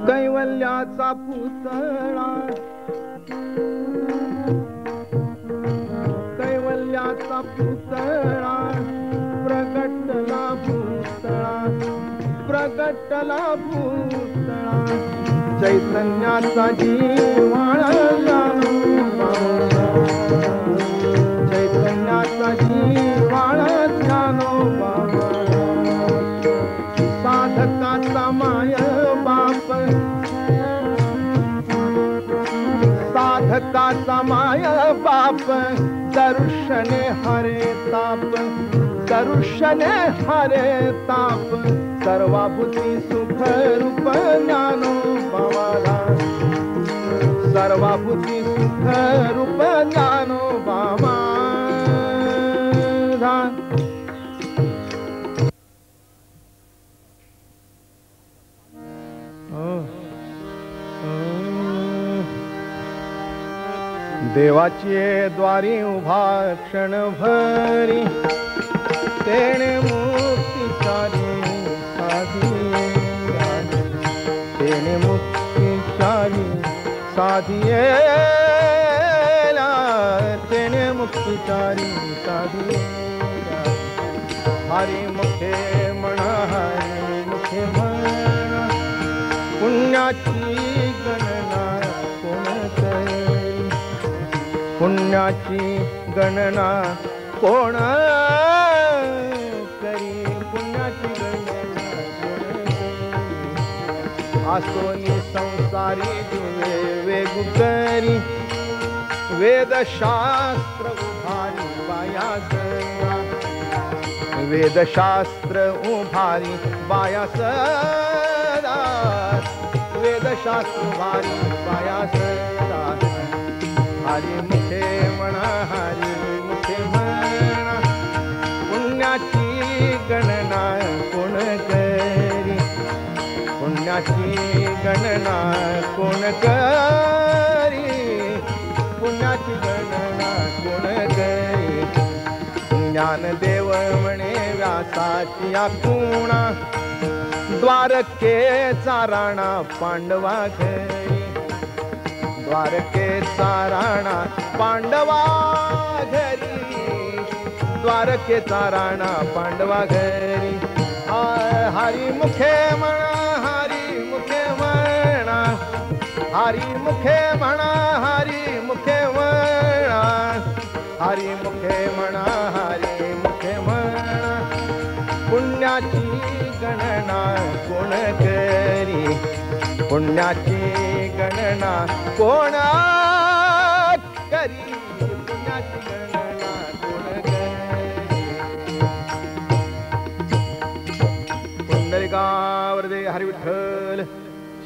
कैवल्याचा पुतळा, कैवल्याचा पुतळा प्रगटला भूतळा, प्रगटला भूतळा चैतन्याचा जीवाळा चैतन्याचा जीवाळा ज्ञानोबा साधकाचा माय बाप, साधकाचा माय बाप दर्शने हरे ताप, दर्शने हरे ताप सर्वाभूती सुख रूप ज्ञानोबाला, सर्वाभूती सुख रूप ज्ञानोबा देवाची द्वारी उभा क्षण भरी तेणे मुक्तिचारी साधिये, तेणे मुक्तिचारी साधिये, तेणे मुक्तिचारी साधिये हरी मुखे म्हणा, हरी मुखे म्हणा पुण्याची गणना कोण करी, पुण्याची गणना कोण करी, पुण्याची गणना कोण करी आसोनी संसारी दिवे वेगुकरी वेदशास्त्र उभारी बाया सदा, वेदशास्त्र उभारी बाया सदा, वेदशास्त्र उभारी बाया सदा हरी मुखे म्हणा, हरी मुखे म्हणा पुण्याची गणना कोण करी, पुण्याची गणना कोण करी, पुण्याची गणना कोण करी ज्ञानदेव म्हणे व्यासाची आखुणा द्वारकेचा राणा पांडवा घरी, द्वारकेचा राणा पांडवा घरी, द्वारकेचा राणा पांडवा घरी हरी मुखे म्हणा, हरी मुखे म्हणा, हरी मुखे म्हणा, हरी मुखे म्हणा, हरी मुखे म्हणा, हरी मुखे म्हणा पुण्याची गणना कोण करी, पुण्याची गणना कोण करी, पुण्याची गणना कोण करी पुंडलिकावरदे हरी विठ्ठल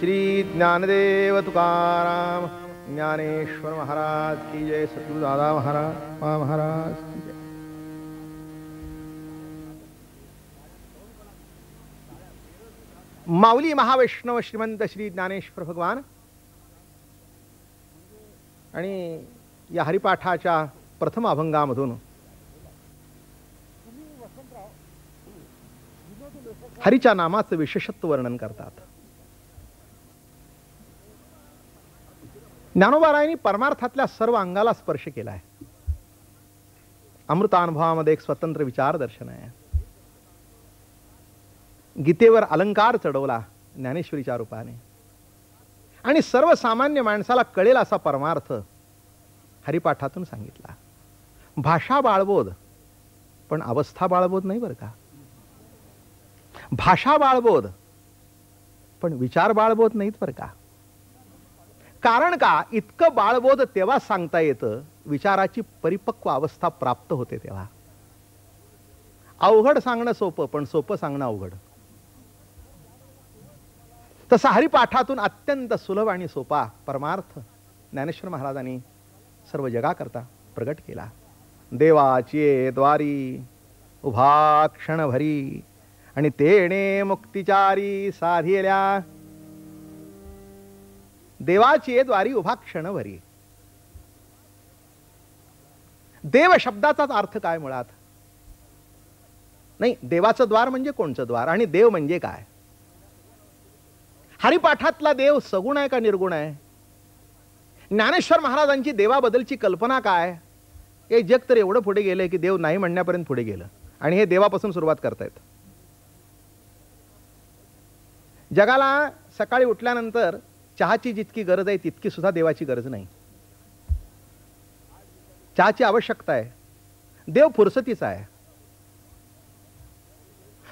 श्री ज्ञानदेव तुकाराम ज्ञानेश्वर महाराज की जय, सद्गुरु दादा महाराज की जय। माऊली महावैष्णव श्रीमंत श्री ज्ञानेश्वर भगवान आणि या हरिपाठाच्या प्रथम अभंगामधून हरीच्या नामाचं विशेषत्व वर्णन करतात। ज्ञानोबारायांनी परमार्थातल्या सर्व अंगाला स्पर्श केला आहे। अमृतानुभवामध्ये एक स्वतंत्र विचार दर्शन आहे। गीतेवर अलंकार चढवला ज्ञानेश्वरीच्या रूपाने आणि सर्वसामान्य माणसाला कळेल असा परमार्थ हरिपाठातून सांगितला। भाषा बाळबोध पण अवस्था बाळबोध नाही बरं का। भाषा बाळबोध पण विचार बाळबोध नाहीत बरं का। कारण का इतकं बाळबोध तेव्हा सांगता येतं विचाराची परिपक्व अवस्था प्राप्त होते तेव्हा। अवघड सांगणं सोपं पण सोपं सांगणं अवघड। तसा हरिपाठातून अत्यंत सुलभ आणि सोपा परमार्थ ज्ञानेश्वर महाराजांनी सर्व जगाकरता प्रगट केला। देवाची द्वारी उभा क्षण भरी आणि तेणे मुक्तिचारी साधिल्या। देवाची द्वारी उभा क्षण भरी। देव शब्दाचाच अर्थ काय मुळात? नाही, देवाचं द्वार म्हणजे कोणचं द्वार आणि देव म्हणजे काय? हरिपाठातला देव सगुण आहे का निर्गुण आहे? ज्ञानेश्वर महाराजांची देवाबद्दलची कल्पना काय? हे जग तर एवढं पुढे गेलंय की देव नाही म्हणण्यापर्यंत पुढे गेलं, आणि हे देवापासून सुरुवात करतायत. जगाला सकाळी उठल्यानंतर चहाची जितकी गरज आहे तितकी सुद्धा देवाची गरज नाही. चहाची आवश्यकता आहे, देव फुरसतीचा आहे.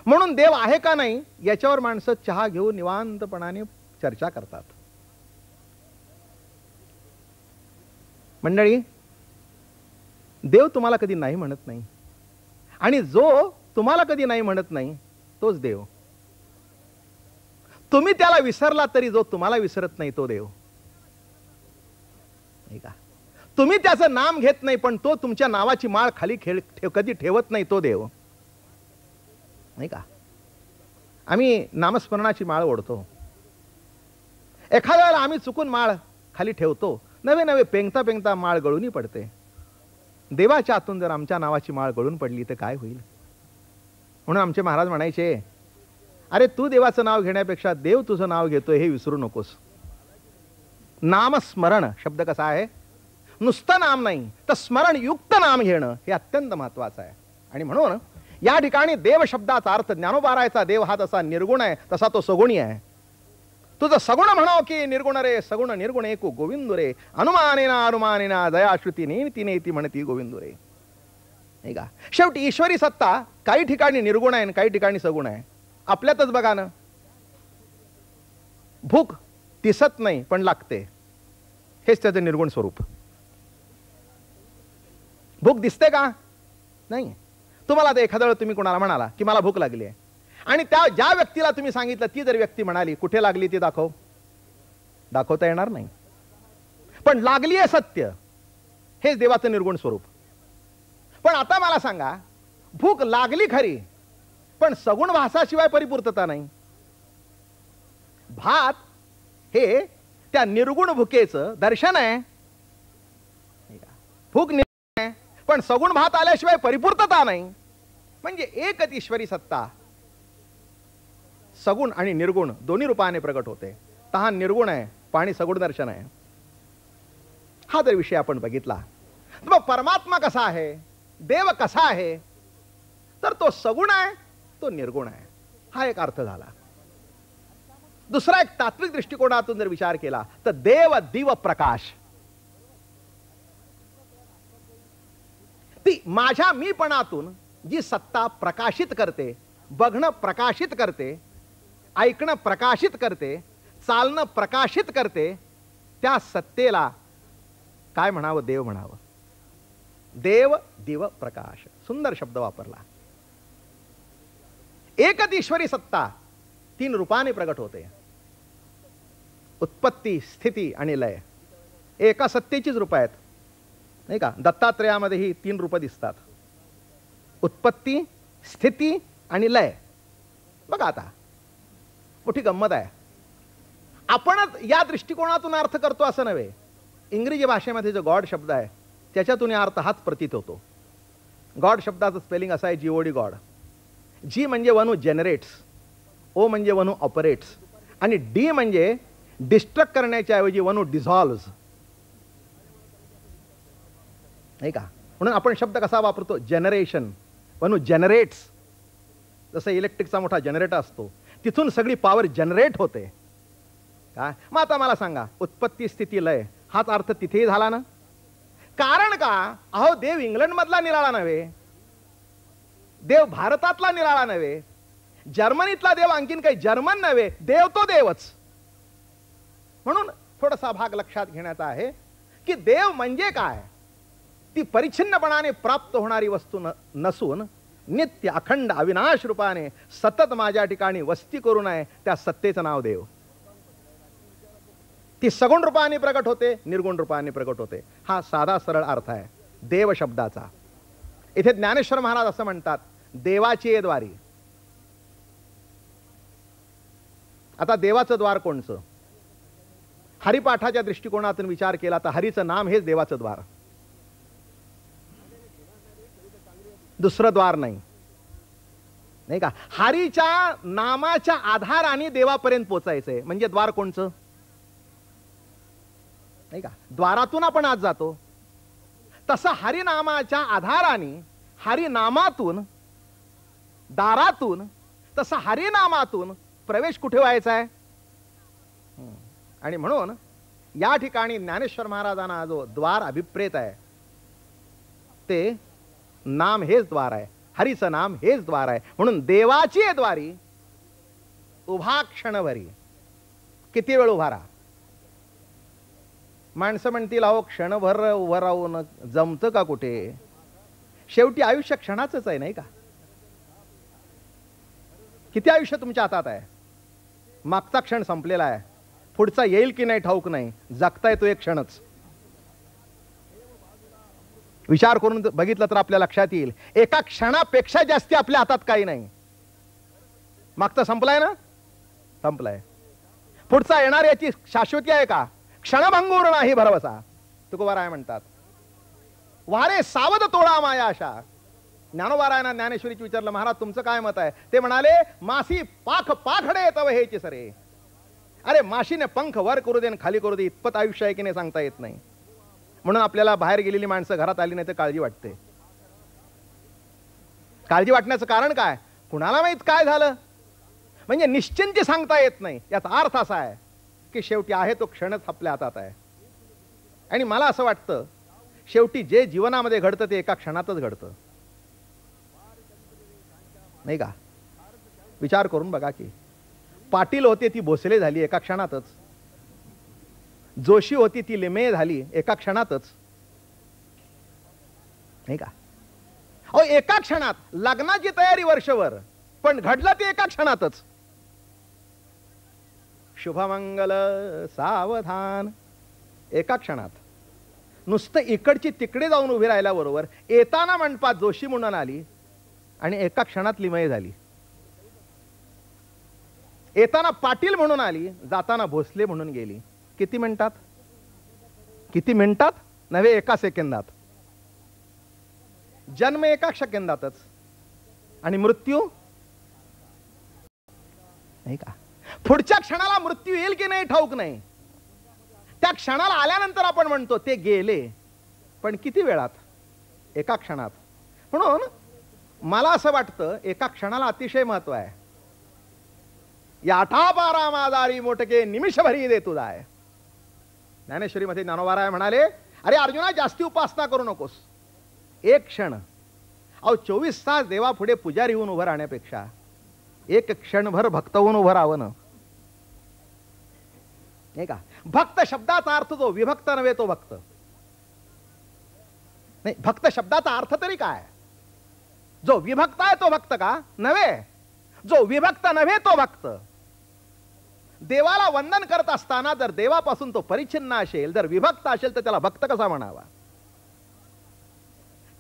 म्हणून देव आहे का नाही याच्यावर माणसं चहा घेऊन निवांतपणाने चर्चा करतात. मंडळी, देव तुम्हाला कधी नाही म्हणत नाही, आणि जो तुम्हाला कधी नाही म्हणत नाही तोच देव. तुम्ही त्याला विसरला तरी जो तुम्हाला विसरत नाही तो देव, नाही का? तुम्ही त्याचं नाम घेत नाही पण तो तुमच्या नावाची माळ खाली कधी ठेवत नाही तो देव, नाही का? आम्ही नामस्मरणाची माळ ओढतो, एखाद्या वेळेला आम्ही चुकून माळ खाली ठेवतो, नवे नवे पेंगता पेंगता माळ गळूनही पडते. देवाच्या आतून जर आमच्या नावाची माळ गळून पडली तर काय होईल? म्हणून आमचे महाराज म्हणायचे, अरे तू देवाचं नाव घेण्यापेक्षा देव तुझं नाव घेतोय हे विसरू नकोस. नामस्मरण शब्द कसा आहे? नुसतं नाम नाही तर स्मरण युक्त नाम घेणं हे अत्यंत महत्वाचं आहे. आणि म्हणून या ठिकाणी देव शब्दाचा अर्थ ज्ञानोबारायचा देव हा तसा निर्गुण आहे तसा तो सगुणी आहे. तुझं सगुण म्हणाव की निर्गुण रे, सगुण निर्गुण एकू गोविंदू रे, अनुमानेना अनुमानेना दयाश्रुती नेती नेती म्हणती गोविंदू रे, नाही का? शेवटी ईश्वरी सत्ता काही ठिकाणी निर्गुण आहे आणि काही ठिकाणी सगुण आहे. आपल्यातच बघा ना, भूक दिसत नाही पण लागते, हेच त्याचं निर्गुण स्वरूप. भूक दिसते का? नाही. तुम्हाला आता एखाद्या वेळेला तुम्ही कोणाला म्हणाला की मला भूक लागली आहे, आणि त्या ज्या व्यक्तीला तुम्ही सांगितलं ती जर व्यक्ती म्हणाली कुठे लागली ती दाखव, दाखवता येणार नाही. पण लागली आहे सत्य, हेच देवाचं निर्गुण स्वरूप. पण आता मला सांगा, भूक लागली खरी पण सगुण भासाशिवाय परिपूर्तता नाही. भात हे त्या निर्गुण भुकेचं दर्शन आहे. भूक निर्गुण आहे पण सगुण भात आल्याशिवाय परिपूर्तता नाही. म्हणजे एकच ईश्वरी सत्ता सगुण आणि निर्गुण दोन्ही रूपाने प्रगट होते. तहान निर्गुण आहे, पाणी सगुण दर्शन आहे. हा जर विषय आपण बघितला तर मग परमात्मा कसा आहे, देव कसा आहे, तर तो सगुण आहे, तो निर्गुण आहे, हा एक अर्थ झाला. दुसरा एक तात्विक दृष्टिकोनातून जर विचार केला तर देव दिव प्रकाश, ती माझ्या मीपणातून जी सत्ता प्रकाशित करते, बघणं प्रकाशित करते, ऐकणं प्रकाशित करते, चालणं प्रकाशित करते, त्या सत्तेला काय म्हणावं? देव म्हणावं. देव दिव प्रकाश, सुंदर शब्द वापरला. एकच ईश्वरी सत्ता तीन रूपाने प्रगट होते. उत्पत्ती, स्थिती आणि लय. एका सत्तेचीच रूप आहेत, नाही का? दत्तात्रयामध्ये ही तीन रूप दिसतात, उत्पत्ती, स्थिती आणि लय. बघा आता मोठी गंमत आहे. आपणच या दृष्टिकोनातून अर्थ करतो असं नव्हे. इंग्रजी भाषेमध्ये जो गॉड शब्द आहे त्याच्यातून अर्थ हाच प्रतीत होतो. गॉड शब्दाचं स्पेलिंग असं आहे जीओडी गॉड. जी म्हणजे वन हू जनरेट्स, ओ म्हणजे वन हू ऑपरेट्स, आणि डी म्हणजे डिस्ट्रक्ट करण्याच्या ऐवजी वन हू डिझॉल्व्स, नाही का? म्हणून आपण शब्द कसा वापरतो? Generation, one who generates. जसं इलेक्ट्रिकचा मोठा जनरेटर असतो, तिथून सगळी पॉवर जनरेट होते. काय मग आता मला सांगा, उत्पत्ती, स्थिती, लय हाच अर्थ तिथेही झाला ना? कारण का? अहो, देव इंग्लंड मधला निराळा नव्हे, देव भारतातला निराळा नव्हे, जर्मनीतला देव आणखीन काही जर्मन नव्हे, देव तो देवच. म्हणून थोडासा भाग लक्षात घेण्याचा आहे की देव म्हणजे काय? ती परिच्छिन्नपणाने प्राप्त होणारी वस्तू नसून नित्य अखंड अविनाश रूपाने सतत माझ्या ठिकाणी वस्ती करू नये, त्या सत्तेचं नाव देव. ती सगुण रूपाने प्रगट होते, निर्गुण रूपाने प्रगट होते. हा साधा सरळ अर्थ आहे देव शब्दाचा. इथे ज्ञानेश्वर महाराज असं म्हणतात, देवाची द्वारी. आता देवाचं द्वार कोणचं? हरिपाठाच्या दृष्टिकोनातून विचार केला तर हरीचं नाम हेच देवाचं द्वार, दुसरं द्वार नाही. नाही का? हरीच्या नामाच्या आधाराने देवापर्यंत पोचायचंय. म्हणजे द्वार कोणचं? नाही का? द्वारातून आपण आज जातो. तसं हरिनामाच्या आधाराने, हरिनामातून, दारातून, तसं हरिनामातून प्रवेश कुठे व्हायचा आहे? आणि म्हणून या ठिकाणी ज्ञानेश्वर महाराजांना जो द्वार अभिप्रेत आहे ते नाम हेच द्वार आहे. हरीचं नाम हेच द्वार आहे. म्हणून देवाची द्वारी उभा क्षणभरी. किती वेळ उभा राहा? माणसं म्हणतील अहो क्षणभर उभं राहून जमतं का कुठे? शेवटी आयुष्य क्षणाचंच आहे, नाही का? किती आयुष्य तुमच्या हातात आहे? मागचा क्षण संपलेला आहे, पुढचा येईल की नाही ठाऊक नाही. जगताय तो एक क्षणच. विचार करून बघितलं तर आपल्या लक्षात येईल एका क्षणापेक्षा जास्ती आपल्या हातात काही नाही. मागचा संपलाय ना? संपलाय. पुढचा येणार याची शाश्वती आहे का? क्षणभंगूर नाही भरवसा, तुकोबाराय म्हणतात. वारे सावध तोडा माया आशा. ज्ञानोबारायांना ज्ञानेश्वरीची विचारलं, महाराज तुमचं काय मत आहे? ते म्हणाले, मासी पाख पाखडे तव हेची सरे. अरे माशीने पंख वर करू दे खाली करू दे, इतपत आयुष्य आहे की नाही सांगता येत नाही. म्हणून आपल्याला बाहेर गेलेली माणसं घरात आली नाही तर काळजी वाटते. काळजी वाटण्याचं कारण काय? कुणाला माहित काय झालं? म्हणजे निश्चिंती सांगता येत नाही. याचा अर्थ असा आहे की शेवटी आहे तो क्षणच आपल्या हातात आहे. आणि मला असं वाटतं शेवटी जे जीवनामध्ये घडतं ते एका क्षणातच घडतं, नाही का? विचार करून बघा की पाटील होते ती भोसले झाली एका क्षणातच. जोशी होती ती लिमे झाली एका क्षणातच, नाही का? अहो एका क्षणात. लग्नाची तयारी वर्षभर, पण घडलं ते एका क्षणातच. शुभमंगल सावधान एका क्षणात. नुसतं इकडची तिकडे जाऊन उभी राहिल्याबरोबर येताना मंडपात जोशी म्हणून आली आणि एका क्षणात लिमय झाली. येताना पाटील म्हणून आली, जाताना भोसले म्हणून गेली. किती मिनिटात? किती मिनिटात नव्हे, एका सेकंदात. जन्म एका सेकंदातच आणि मृत्यू, नाही का? पुढच्या क्षणाला मृत्यू येईल की नाही ठाऊक नाही. त्या क्षणाला आल्यानंतर आपण म्हणतो ते गेले, पण किती वेळात? एका क्षणात. म्हणून मला असं वाटतं एका क्षणाला अतिशय महत्व आहे. या 8-12 मादारी मोटके निमिषभरी दे तुझा आहे. ज्ञानेश्वरी मध्ये ज्ञानोबाराय म्हणाले, अरे अर्जुना जास्ती उपासना करू नकोस. एक क्षण. अहो 24 तास देवापुढे पुजारी होऊन उभं राहण्यापेक्षा एक क्षणभर भक्त होऊन उभं राहावं ना, नाही का? भक्त शब्दाचा अर्थ जो विभक्त नव्हे तो भक्त नाही. भक्त शब्दाचा अर्थ तरी काय? जो विभक्त आहे तो भक्त का नव्हे? जो विभक्त नव्हे तो भक्त. देवाला वंदन करत असताना जर देवापासून तो परिच्छिन्न असेल, जर विभक्त असेल तर त्याला भक्त कसा म्हणावा?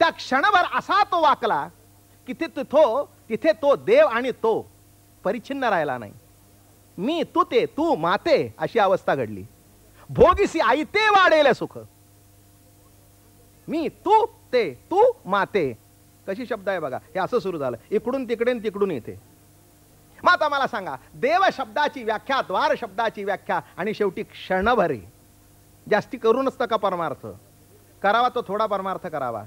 त्या क्षणभर असा तो वाकला की तिथे तो देव आणि तो परिच्छिन्न राहिला नाही. मी तू ते तू माते अशी अवस्था घडली. भोगीसी आईते वाढेल सुख. मी तू ते तू माते. कशी शब्द आहे बघा. हे असं सुरू झालं, इकडून तिकडे तिकडून येते. मग आता मला सांगा, देव शब्दाची व्याख्या, द्वार शब्दाची व्याख्या आणि शेवटी क्षणभरी. जास्ती करू नसतं का परमार्थ? करावा तो थोडा परमार्थ करावा.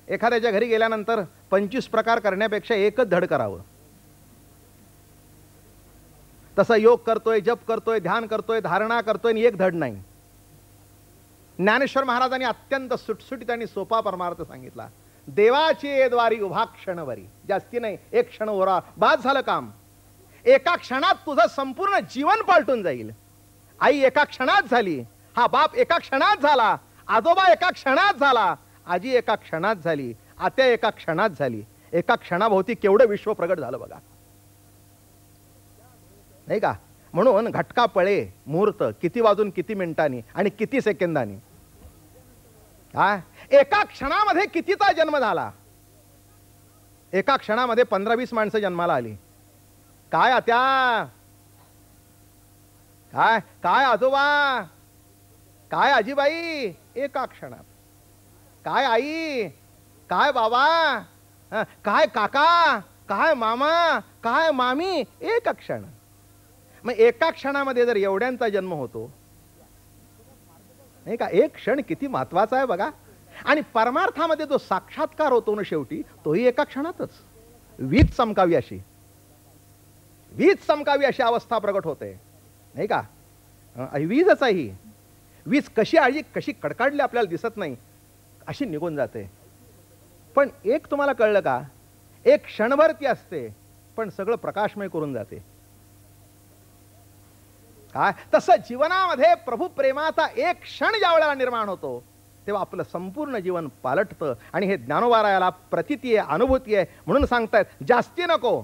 एखाद्याच्या घरी गेल्यानंतर 25 प्रकार करण्यापेक्षा एकच धड करावं. तसं योग करतोय, जप करतोय, ध्यान करतोय, धारणा करतोय आणि एक धड नाही. ज्ञानेश्वर महाराजांनी अत्यंत सुटसुटीत आणि सोपा परमार्थ सांगितला. देवाची द्वारी उभा क्षणभरी. जास्ती नाही, एक क्षण ओरा बाद झालं काम. एका क्षणात तुझं संपूर्ण जीवन पालटून जाईल. आई एका क्षणात झाली, हा बाप एका क्षणात झाला, आजोबा एका क्षणात झाला, आजी एका क्षणात झाली, आत्या एका क्षणात झाली. एका क्षणाभोवती केवढं विश्व प्रगट झालं बघा, नाही का? म्हणून घटका पळे मुहूर्त किती वाजून किती मिनिटांनी आणि किती सेकंदांनी. एका क्षणामध्ये कितीचा जन्म झाला. एका क्षणामध्ये 15-20 माणसं जन्माला आली. काय आत्या, काय काय आजोबा, काय आजीबाई, एका क्षणात. काय आई, काय बाबा, काय काका, काय मामा, काय मामी, एक क्षण. मग एका क्षणामध्ये जर एवढ्यांचा जन्म होतो नाही का, एक क्षण किती महत्वाचा आहे बघा. आणि परमार्थामध्ये जो साक्षात्कार होतो ना शेवटी, तोही एका क्षणातच. वीज चमकावी अशी, वीज चमकावी अशी अवस्था प्रगट होते नाही का. वीजच आहे ही. वीज कशी आली, कशी कडकडली आपल्याला दिसत नाही, अशी निघून जाते. पण एक तुम्हाला कळलं का, एक क्षणभर ती असते पण सगळं प्रकाशमय करून जाते. काय तसं जीवनामध्ये प्रभू प्रेमाचा एक क्षण ज्या वेळेला निर्माण होतो तेव्हा आपलं संपूर्ण जीवन पालटतं. आणि हे ज्ञानोबारायाला प्रतीती आहे, अनुभूती आहे. म्हणून सांगतायत जास्ती नको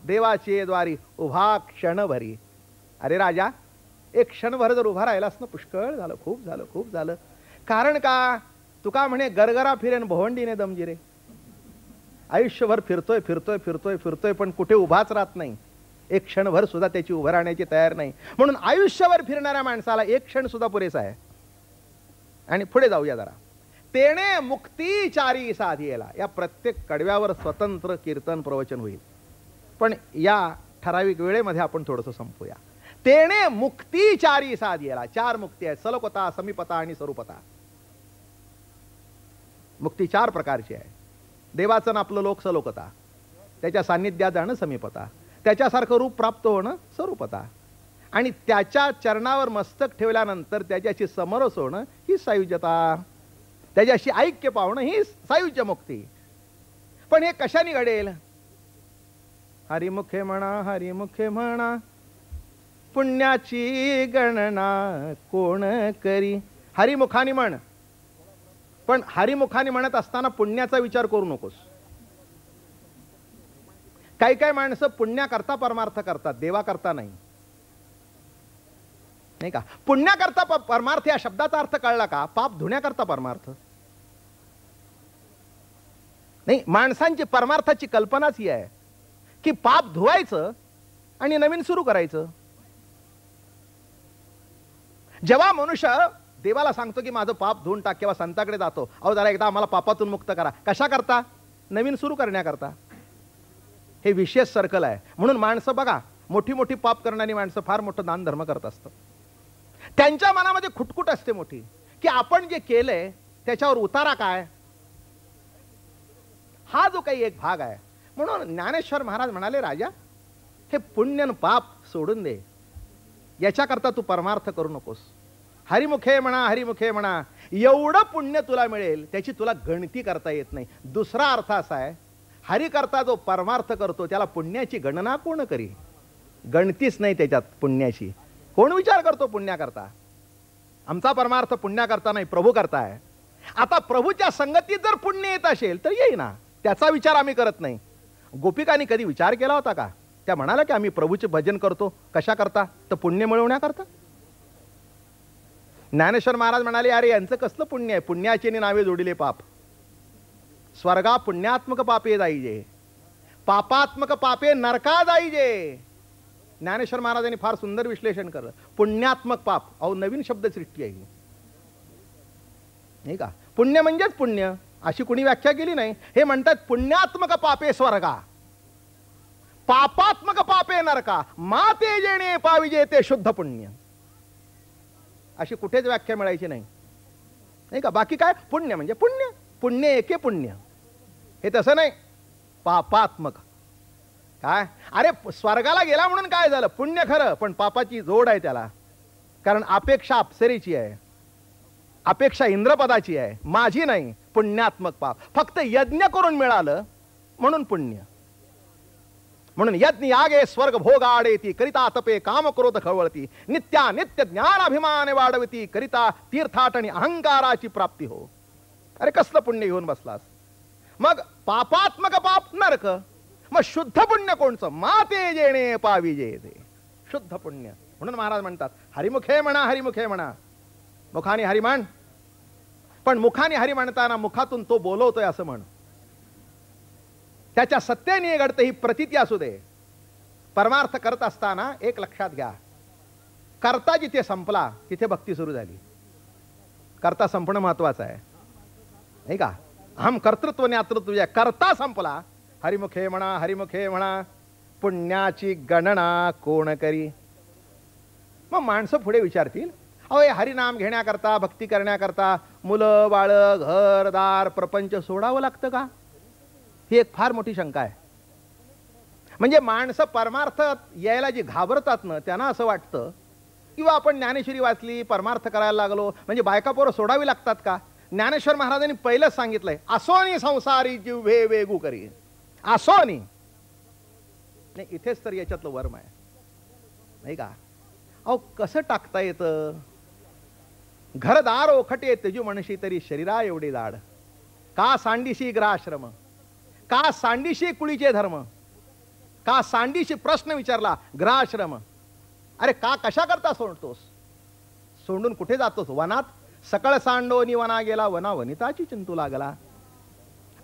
देवाची द्वारी उभा क्षणभरी. अरे राजा, एक क्षणभर जर उभा राहिलास ना, पुष्कळ झालं, खूप झालं, खूप झालं. कारण का, तुका म्हणे गरगरा फिरेन भोवंडीने दमजिरे. आयुष्यभर फिरतोय फिरतोय फिरतोय फिरतोय पण कुठे उभाच राहत नाही. एक क्षणभर सुद्धा त्याची उभं राहण्याची तयार नाही. म्हणून आयुष्यभर फिरणाऱ्या माणसाला एक क्षण सुद्धा पुरेसा आहे. आणि पुढे जाऊया जरा. तेणे मुक्तीचारी साधियेला. या प्रत्येक कडव्यावर स्वतंत्र कीर्तन प्रवचन होईल, पण या ठराविक वेळेमध्ये आपण थोडंसं संपूया. तेणे मुक्तीचारी साधियेला. चार मुक्ती आहेत, सलोकता, समीपता आणि स्वरूपता. मुक्ती चार प्रकारची आहे. देवाचं ना आपलं लोक सलोकता, त्याच्या सान्निध्यात जाणं समीपता, त्याच्यासारखं रूप प्राप्त होणं स्वरूपता, आणि त्याच्या चरणावर मस्तक ठेवल्यानंतर त्याच्याशी समरस होणं ही सायुज्यता. त्याच्याशी ऐक्य पावणं ही सायुज्य मुक्ती. पण हे कशाने घडेल? हरिमुखे म्हणा, हरिमुखे म्हणा, पुण्याची गणना कोण करी. हरिमुखानी म्हण, पण हरिमुखानी म्हणत असताना पुण्याचा विचार करू नकोस. काही काही माणसं पुण्याकरता परमार्थ करतात, देवा करता नाही. नाही का, पुण्याकरता परमार्थ या शब्दाचा अर्थ कळला का? पाप धुण्याकरता परमार्थ नाही. माणसांची परमार्थाची कल्पनाच ही आहे की पाप धुवायचं आणि नवीन सुरू करायचं. जेव्हा मनुष्य देवाला सांगतो की माझं पाप धुवून टाक, किंवा संताकडे जातो, अहो जरा एकदा आम्हाला पापातून मुक्त करा, कशा करता? नवीन सुरू करण्याकरता. हे विशेष सर्कल आहे. म्हणून माणसं बघा, मोठी मोठी पाप करणारी माणसं फार मोठं दान धर्म करत असतात. त्यांच्या मनामध्ये खुटखुट असते मोठी की आपण जे केलंय त्याच्यावर उतारा काय, हा जो काही एक भाग आहे. म्हणून ज्ञानेश्वर महाराज म्हणाले, राजा हे पुण्य न पाप सोडून दे, याच्याकरता तू परमार्थ करू नकोस. हरिमुखे म्हणा, हरिमुखे म्हणा, एवढं पुण्य तुला मिळेल त्याची तुला गणती करता येत नाही. दुसरा अर्थ असा आहे, हरि करता जो परमार्थ करतो त्याला पुण्याची गणना कोण करी? गणतीच नाही त्याच्यात पुण्याची. कोण विचार करतो पुण्याकरता? आमचा परमार्थ पुण्याकरता नाही, प्रभू करता आहे. आता प्रभूच्या संगतीत जर पुण्य येत असेल तर येईना, त्याचा विचार आम्ही करत नाही. गोपिकांनी कधी विचार केला होता का? त्या म्हणाल्या की आम्ही प्रभूचे भजन करतो कशा करता? तर पुण्य मिळवण्याकरता. ज्ञानेश्वर महाराज म्हणाले, अरे यांचं कसलं पुण्य आहे? पुण्याचे नावे जोडिले पाप. स्वर्गा पुण्यात्मक पापे जाईजे, पापात्मक पापे नरका जाईजे. ज्ञानेश्वर महाराजांनी फार सुंदर विश्लेषण केलं. पुण्यात्मक पाप, अहो नवीन शब्द सृष्टी आहे नाही का. पुण्य म्हणजेच पुण्य अशी कुणी व्याख्या केली नाही. हे म्हणतात पुण्यात्मक पापे स्वर्गा, पापात्मक पापे नरका, माते जेणे पाविजे ते शुद्ध पुण्य. अशी कुठेच व्याख्या मिळायची नाही का. बाकी काय, पुण्य म्हणजे पुण्य, पुण्य एके पुण्य, हे तसं नाही. पापात्मक काय? अरे स्वर्गाला गेला म्हणून काय झालं? पुण्य खरं, पण पापाची जोड आहे त्याला. कारण अपेक्षा अप्सरेची आहे, अपेक्षा इंद्रपदाची आहे, माझी नाही. पुण्यात्मक पाप फक्त यज्ञ करून मिळालं म्हणून पुण्य. म्हणून यज्ञ यागे स्वर्ग भोग आडेती, करिता तपे काम क्रोध खवळती, नित्या नित्य ज्ञान अभिमान वाढवती, करिता तीर्थाट आणि अहंकाराची प्राप्ती हो. अरे कसलं पुण्य घेऊन बसलास? मग पापात्मक पाप नरक, मग शुद्ध पुण्य कोणचं? माते जेणे पाविजे ते शुद्ध पुण्य. म्हणून महाराज म्हणतात, हरिमुखे म्हणा, हरिमुखे म्हणा. मुखाने हरि म्हण, पण मुखाने हरि म्हणताना मुखातून तो बोलवतोय असं म्हण. त्याच्या सत्याने घडते ही प्रतीती असू दे. परमार्थ करत असताना एक लक्षात घ्या, कर्ता जिथे संपला तिथे भक्ती सुरू झाली. कर्ता संपणं महत्वाचं आहे नाही का. हम कर्तृत्व न्यातृत्व, कर्ता संपला हरिमुखे म्हणा, हरिमुखे म्हणा, पुण्याची गणना कोण करी. मग माणसं पुढे विचारतील, अहो हे हरिनाम घेण्याकरता, भक्ती करण्याकरता मुलं बाळ, घरदार, प्रपंच सोडावं लागतं का? ही एक फार मोठी शंका आहे. म्हणजे माणसं परमार्थ यायला जी घाबरतात ना, त्यांना असं वाटतं किंवा आपण ज्ञानेश्वरी वाचली, परमार्थ करायला लागलो म्हणजे बायका पोरं सोडावी लागतात का? ज्ञानेश्वर महाराजांनी पहिलंच सांगितलंय, असोनी संसारी जिव्हे वेगू करी. असोनी नाही, इथेच तर याच्यातलं वर्म आहे नाही का? अहो कसं टाकता येतं? घरदार ओखटे तेजू म्हणशी तरी शरीरा एवढे जाड. का सांडीशी ग्रहाश्रम, का सांडीशी कुळीचे धर्म, का सांडीशी प्रश्न विचारला ग्रहाश्रम. अरे का कशा करता सोडतोस? सोडून कुठे जातोस? वनात. सकळ सांडोनी वना गेला, वना वनिताची चिंतू लागला.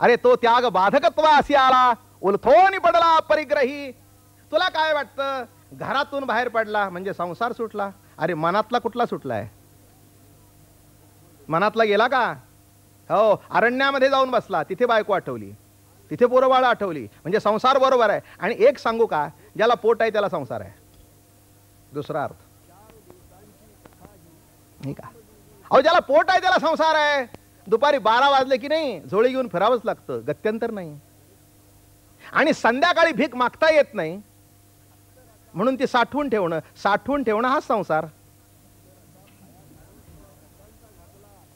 अरे तो त्याग बाधकत्व असी आला, उलथोनी पडला परिग्रही. तुला काय वाटतं? घरातून बाहेर पडला म्हणजे संसार सुटला. अरे मनातला कुठला सुटलाय? मनातला गेला का? हो, अरण्यामध्ये जाऊन बसला, तिथे बायको आठवली, तिथे पोरं बाळ आठवली म्हणजे संसार बरोबर आहे. आणि एक सांगू का, ज्याला पोट आहे त्याला संसार आहे. दुसरा अर्थ नाही का? अहो ज्याला पोट आहे त्याला संसार आहे. दुपारी 12 वाजले की नाही झोळी घेऊन फिरावंच लागतं, गत्यंतर नाही. आणि संध्याकाळी भीक मागता येत नाही म्हणून ती साठवून ठेवणं हा संसार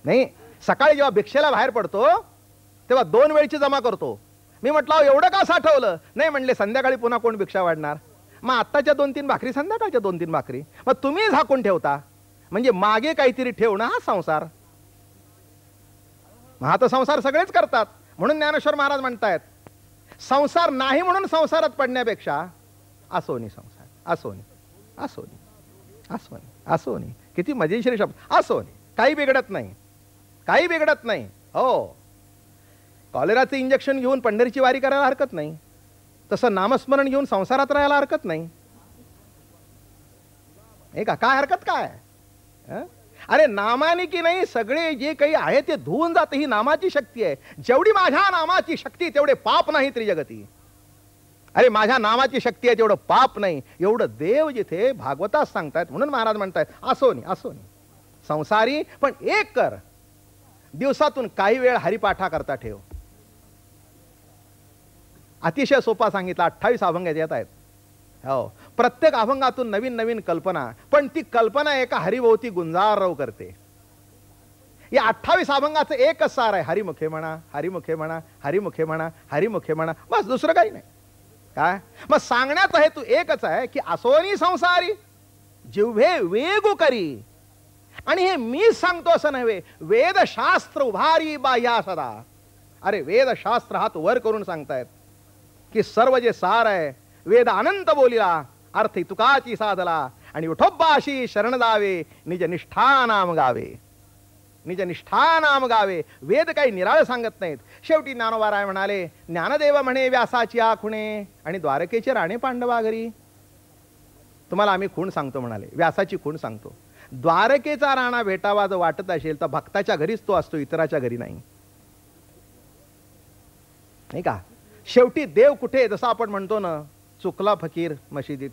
नाही. सकाळी जेव्हा भिक्षेला बाहेर पडतो तेव्हा 2 वेळची जमा करतो. मी म्हटलं एवढं का साठवलं? नाही म्हणले, संध्याकाळी पुन्हा कोण भिक्षा वाढणार? मग आत्ताच्या 2-3 भाकरी, संध्याकाळच्या 2-3 भाकरी, मग तुम्ही झाकून ठेवता म्हणजे मागे काहीतरी ठेवणं हा संसार. मग हा तर संसार सगळेच करतात. म्हणून ज्ञानेश्वर महाराज म्हणतायत, संसार नाही म्हणून संसारात पडण्यापेक्षा असोनी संसार, असोनी असोनी असोनी असोनी. किती मजेशीर शब्द, असोनी. काही बिघडत नाही, काही बिघडत नाही. हो, कॉलेराचं इंजेक्शन घेऊन पंढरीची वारी करायला हरकत नाही, तसं नामस्मरण घेऊन संसारात राहायला हरकत नाही. हे का काय हरकत काय? अरे नामाने की नाही सगळे जे काही आहे ते धुवून जाते. ही नामाची शक्ती आहे. जेवढी माझ्या नामाची शक्ती तेवढे पाप नाही त्रिजगती. अरे माझ्या नामाची शक्ती आहे तेवढं पाप नाही, एवढं देव जिथे भागवतात सांगतायत. म्हणून महाराज म्हणतायत असोनी असोनी संसारी. पण एक कर, दिवसातून काही वेळ हरिपाठा करता ठेव. अतिशय सोपा सांगितला. 28 अभंग येत आहेत. हो, प्रत्येक अभंगातून नवीन नवीन कल्पना, पण ती कल्पना एका हरिभोवती गुंजारव करते. या 28 अभंगाचं एकच सार आहे, हरिमुखे म्हणा, हरिमुखे म्हणा, हरिमुखे म्हणा, हरिमुखे म्हणा, बस दुसरं काही नाही. काय मग सांगण्याचा हेतू एकच आहे की असोनी संसारी जिव्हे वेगू करी. आणि हे मी सांगतो असं नव्हे, वेदशास्त्र उभारी बाह्या सदा. अरे वेदशास्त्र हात वर करून सांगतायत की सर्व जे सार आहे वेद अनंत बोलिला, अर्थ तुकाची साधला. आणि विठोबाशी शरण जावे, निज निष्ठा नाम गावे, निज निष्ठा नाम गावे. वेद काही निराळ सांगत नाहीत. शेवटी ज्ञानोबा राय म्हणाले, ज्ञानदेव म्हणे व्यासाची आखुणे आणि द्वारकेचे राणे पांडवा घरी. तुम्हाला आम्ही खूण सांगतो म्हणाले, व्यासाची खूण सांगतो. द्वारकेचा राणा भेटावा जर वाटत असेल तर भक्ताच्या घरीच तो असतो, इतराच्या घरी नाही. नाही का? शेवटी देव कुठे, जसं आपण म्हणतो ना, चुकला फकीर मशिदीत,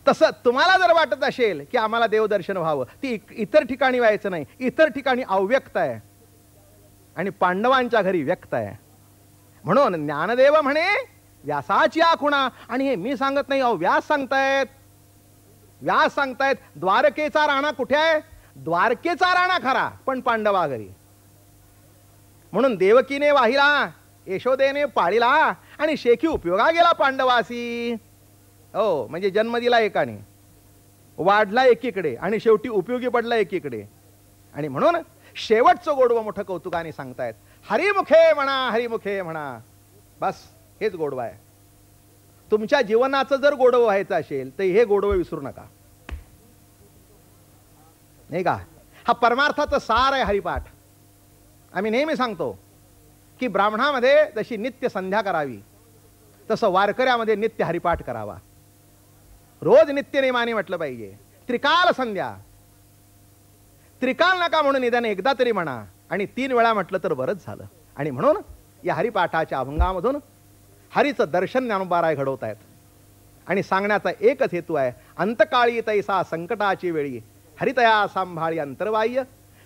तसं तुम्हाला जर वाटत असेल की आम्हाला देवदर्शन व्हावं, ती इतर ठिकाणी व्हायचं नाही. इतर ठिकाणी अव्यक्त आहे आणि पांडवांच्या घरी व्यक्त आहे. म्हणून ज्ञानदेव म्हणे व्यासाची आखुणा. आणि हे मी सांगत नाही, अहो व्यास सांगतायत. व्यास सांगतायत द्वारकेचा राणा कुठे आहे? द्वारकेचा राणा खरा, पण पांडवा घरी. म्हणून देवकीने वाहिला, यशोदेने पाळीला आणि शेखी उपयोगा गेला पांडवासी. हो, म्हणजे जन्म दिला एकाने, वाढला एकीकडे आणि शेवटी उपयोगी पडला एकीकडे. आणि म्हणून शेवटचं गोडवं मोठं कौतुकाने सांगतायत, हरिमुखे म्हणा, हरिमुखे म्हणा. बस हेच गोडवा आहे. तुमच्या जीवनाचं जर गोडवं व्हायचं असेल तर हे गोडवं विसरू नका. नाही का? हा परमार्थाचं सार आहे हरिपाठ. आम्ही नेहमी सांगतो की ब्राह्मणामध्ये जशी नित्य संध्या करावी तसं वारकऱ्यामध्ये नित्य हरिपाठ करावा. रोज नित्य नेमाने म्हटलं पाहिजे. त्रिकाल संध्या, त्रिकाल नका म्हणून निदान एकदा तरी म्हणा, आणि 3 वेळा म्हटलं तर बरंच झालं. आणि म्हणून या हरिपाठाच्या अभंगामधून हरीचं दर्शन ज्ञानोबाराय घडवतायत. आणि सांगण्याचा एकच हेतू आहे, अंतकाळी तैसा संकटाची वेळी हरितया सांभाळी अंतर्बाह्य,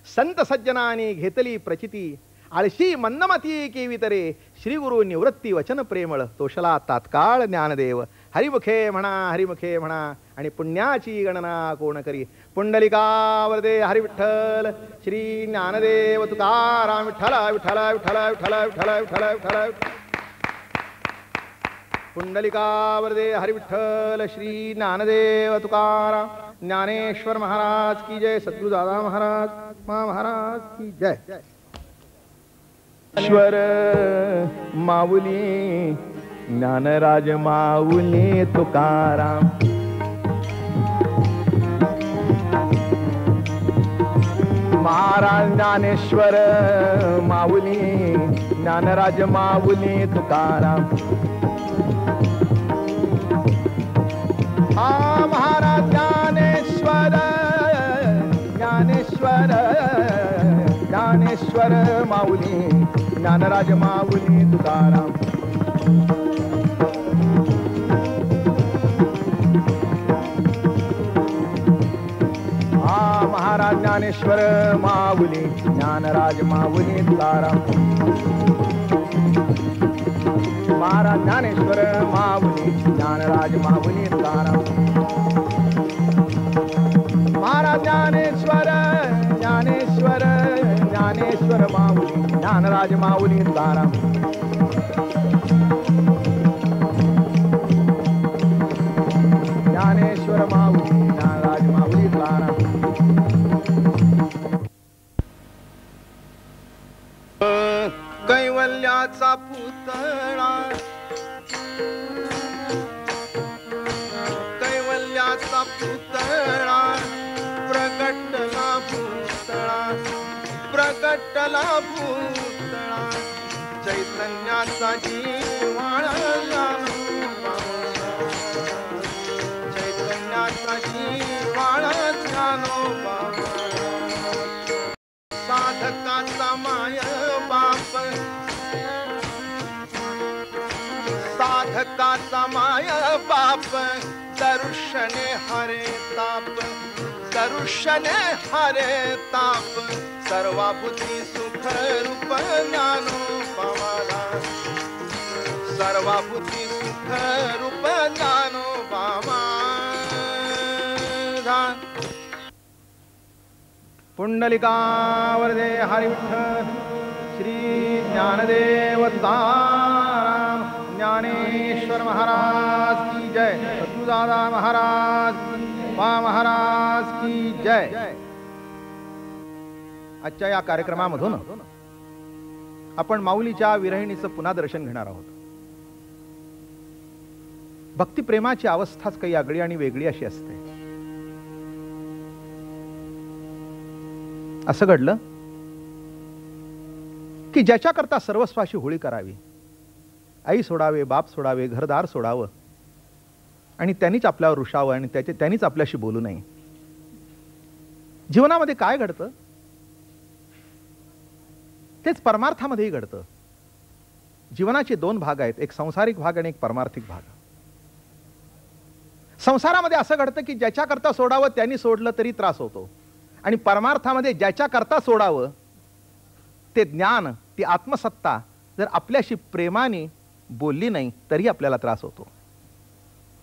संत सज्जनाने घेतली प्रचिती, आळशी मंदमती केवितरे, श्री गुरु निवृत्ती वचन प्रेमळ, तोषला तात्काळ ज्ञानदेव. हरिमुखे म्हणा हरिमुखे म्हणा, आणि पुण्याची गणना कोण करी. पुंडलिका वरदे हरी विठ्ठल, श्री ज्ञानदेव तुकाराम विठ्ठल विठ्ठल विठ्ठल विठ्ठल विठ्ठल विठ्ठल विठ्ठल. पुंडलिका वरदे हरी विठ्ठल, श्री ज्ञानदेव तुकाराम. ज्ञानेश्वर महाराज की जय. सद्गुरु दादा महाराज महाराज की जय. ईश्वर माऊली ज्ञानराज माऊली तुकाराम. महाराज ज्ञानेश्वर माऊली ज्ञानराज माऊली तुकाराम. हा महाराज ज्ञानेश्वर ज्ञानेश्वर ज्ञानेश्वर माऊली ज्ञानराज माऊली तुकाराम. हा महाराज ज्ञानेश्वर माऊली ज्ञानराज माऊली तुकाराम. महाराज ज्ञानेश्वर माऊली ज्ञानराज माऊली तुकाराम. महाराज ज्ञानेश्वर ज्ञानेश्वर ज्ञानेश्वर माऊली ज्ञानराज माऊली तुकाराम. ज्ञानेश्वर माऊली ज्ञानराज माऊली तुकाराम. कैवल्याचा पुतळा कैवल्याचा पुतळा प्रगटला भूतळा प्रगटला भूतळा. चैतन्याचा जीवाळा चैतन्याचा जीवाळा ज्ञानोबा. साधकाचा माय बाप साधकाचा माय बाप. दर्शने हरे ताप दर्शने हरे ताप. सर्वाभूती सुख रूप ज्ञानोबा. सर्वाभूती सुख रूप ज्ञानोबा. पुंडलिका वरदे हरी विठ्ठल, श्री ज्ञानदेव तुकाराम. ज्ञानेश्वर महाराज की जय. सद्गुरुदादा महाराज महाराज की जय. आजच्या या कार्यक्रमामधून आपण माऊलीच्या विरहिणीचं पुन्हा दर्शन घेणार आहोत. भक्तिप्रेमाची अवस्थाच काही आगळी आणि वेगळी अशी असते. असं घडलं की ज्याच्याकरता सर्वस्वाशी होळी करावी, आई सोडावे, बाप सोडावे, घरदार सोडावं, आणि त्यांनीच आपल्यावर रुसावं आणि त्यांनीच आपल्याशी बोलू नये. जीवनामध्ये काय घडतं तेच परमार्थामध्येही घडतं. जीवनाचे दोन भाग आहेत, एक सांसारिक भाग आणि एक परमार्थिक भाग. संसारामध्ये असं घडतं की ज्याच्याकरता सोडावं त्यांनी सोडलं तरी त्रास होतो, आणि परमार्थामध्ये ज्याच्याकरता सोडावं ते ज्ञान, ती आत्मसत्ता जर आपल्याशी प्रेमाने बोलली नाही तरी आपल्याला त्रास होतो.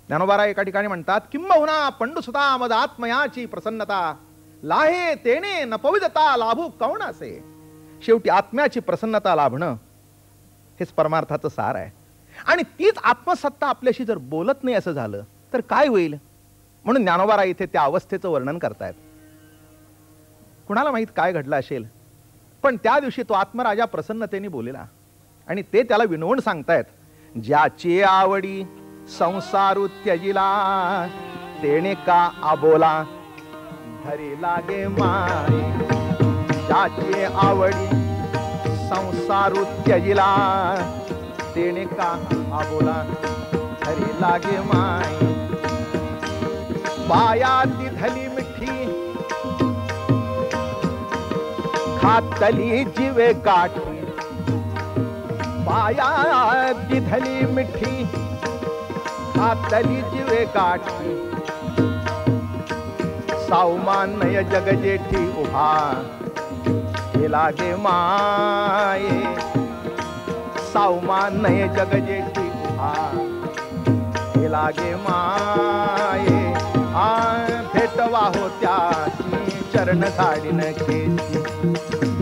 ज्ञानोबाराय एका ठिकाणी म्हणतात, किंबहुना पंडुसुता मद आत्मयाची प्रसन्नता, लाहे तेने न पवित्रता लाभू कौण असे. शेवटी आत्म्याची प्रसन्नता लाभणं हेच परमार्थाचं सार आहे. आणि तीच आत्मसत्ता आपल्याशी जर बोलत नाही असं झालं तर काय होईल. म्हणून ज्ञानोबाराय इथे त्या अवस्थेचं वर्णन करतायत. कुणाला माहित काय घडलं असेल, पण त्या दिवशी तो आत्मराजा प्रसन्नतेने बोलला आणि ते त्याला विनवून सांगतायत. ज्याची आवडी संसारू त्यजिला, तेने का आबोला धरी लागे माय. ज्याची आवडी संसारू त्यजिला, तेने का आबोला धरी लागे माय. पायाती धली मिठी खातली जीवे गाठी, पाया दिधली मिठी हातली जीवे गाठी सावमानय जग जेठी उभा हे लागे माये सावमानय जग जेठी उभा हे लागे माये भेटवा होत्याशी चरण झाडीन केशी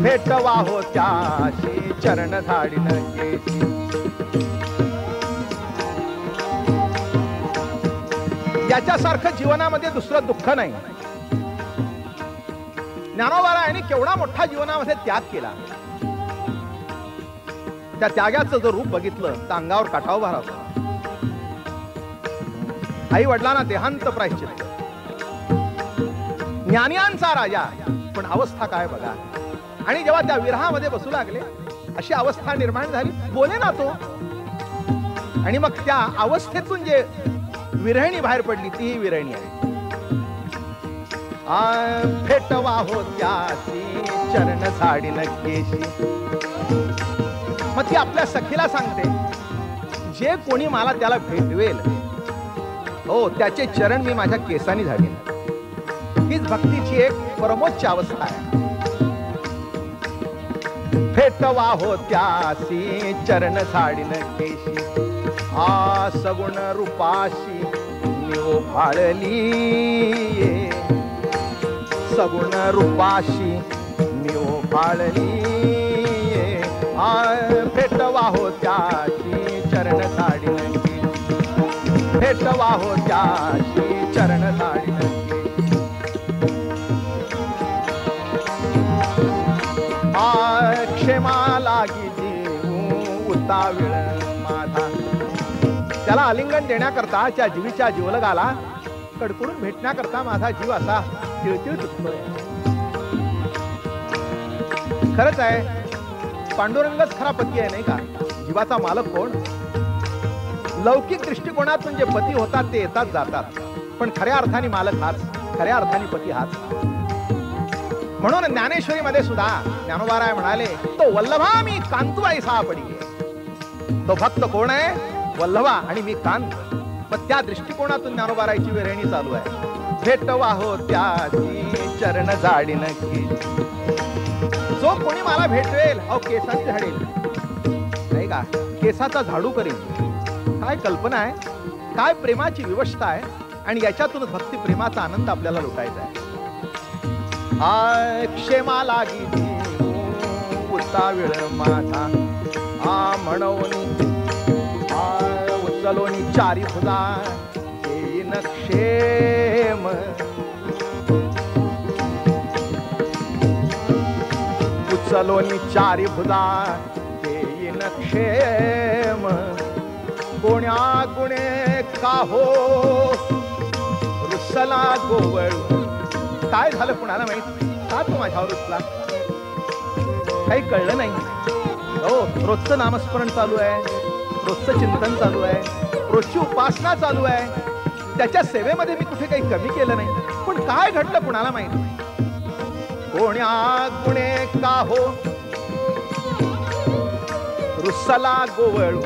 भेटवा होत्याशी चरण झाडीन केशी याच्यासारखं जीवनामध्ये दुसरं दुःख नाही. ज्ञानोबारायांनी केवढा मोठा जीवनामध्ये त्याग केला. त्या त्यागाचं जर रूप बघितलं तर अंगावर काटा उभा राहतो. आई वडिलांना देहांत प्रायश्चित्त, ज्ञानियांचा राजा, पण अवस्था काय बघा. आणि जेव्हा त्या विरहामध्ये बसू लागले अशी अवस्था निर्माण झाली, बोले ना तो. आणि मग त्या अवस्थेतून जे विरहिणी बाहेर पडली ती विरहिणी आहे. भेटवा होत्याशी चरण झाडीन केशी. मग ती आपल्या सखीला सांगते, जे कोणी मला त्याला भेटवेल हो त्याचे चरण मी माझ्या केसांनी झाडीन. हीच भक्तीची एक परमोच्च अवस्था आहे. भेटवा होत्याशी चरण झाडीन केशी सगुण रूपाशी निओ फाळली सगुण रूपाशी निओ फाळली भेटवा होत्याशी चरण झाडीन केशी भेटवा होत्याशी चरण झाडीन क्षेमा लागी जीव उताविळ माझा. त्याला आलिंगन देण्याकरता त्या जीवीच्या जीवलगाला कडकडून भेटण्याकरता माझा जीव असा तिळतिळ तुटतोय. खरंच आहे, पांडुरंगच खरा पती आहे नाही का. जीवाचा मालक कोण. लौकिक दृष्टिकोनातून जे पती होतात ते येतात जातात, पण खऱ्या अर्थाने मालक हाच, खऱ्या अर्थाने पती हाच. म्हणून ज्ञानेश्वरी मध्ये सुद्धा ज्ञानोबाराय म्हणाले, तो वल्लभा मी कांतुबाई सापडी. तो भक्त कोण आहे, वल्लभा आणि मी कांत. मग त्या दृष्टिकोनातून ज्ञानोबारायची विरहिणी चालू आहे. भेटवा होत्याशी चरण झाडीन केशी. जो कोणी मला भेटवेल अहो केसांनी झाडेल नाही का, केसाचा झाडू करेल. काय कल्पना आहे, काय प्रेमाची विवशता आहे. आणि याच्यातूनच भक्ती प्रेमाचा आनंद आपल्याला लुटायचा आहे. क्षेमा लागी उताविळ माझा म्हणून उचलोनी चारी फुला येईन क्षेम. उचलोनी चारी फुला येईन क्षेम. कोण्या गुणे का हो रुसला गोवळू. काय झालं कुणाला माहित, का तो माझ्यावर रुसला काही कळलं नाही. हो रोजचं नामस्मरण चालू आहे, रोजचं चिंतन चालू आहे, रोजची उपासना चालू आहे. त्याच्या सेवेमध्ये मी कुठे काही कमी केलं नाही, पण काय घडलं कुणाला माहित. कोण्या गुणे का हो रुसला गोवळू.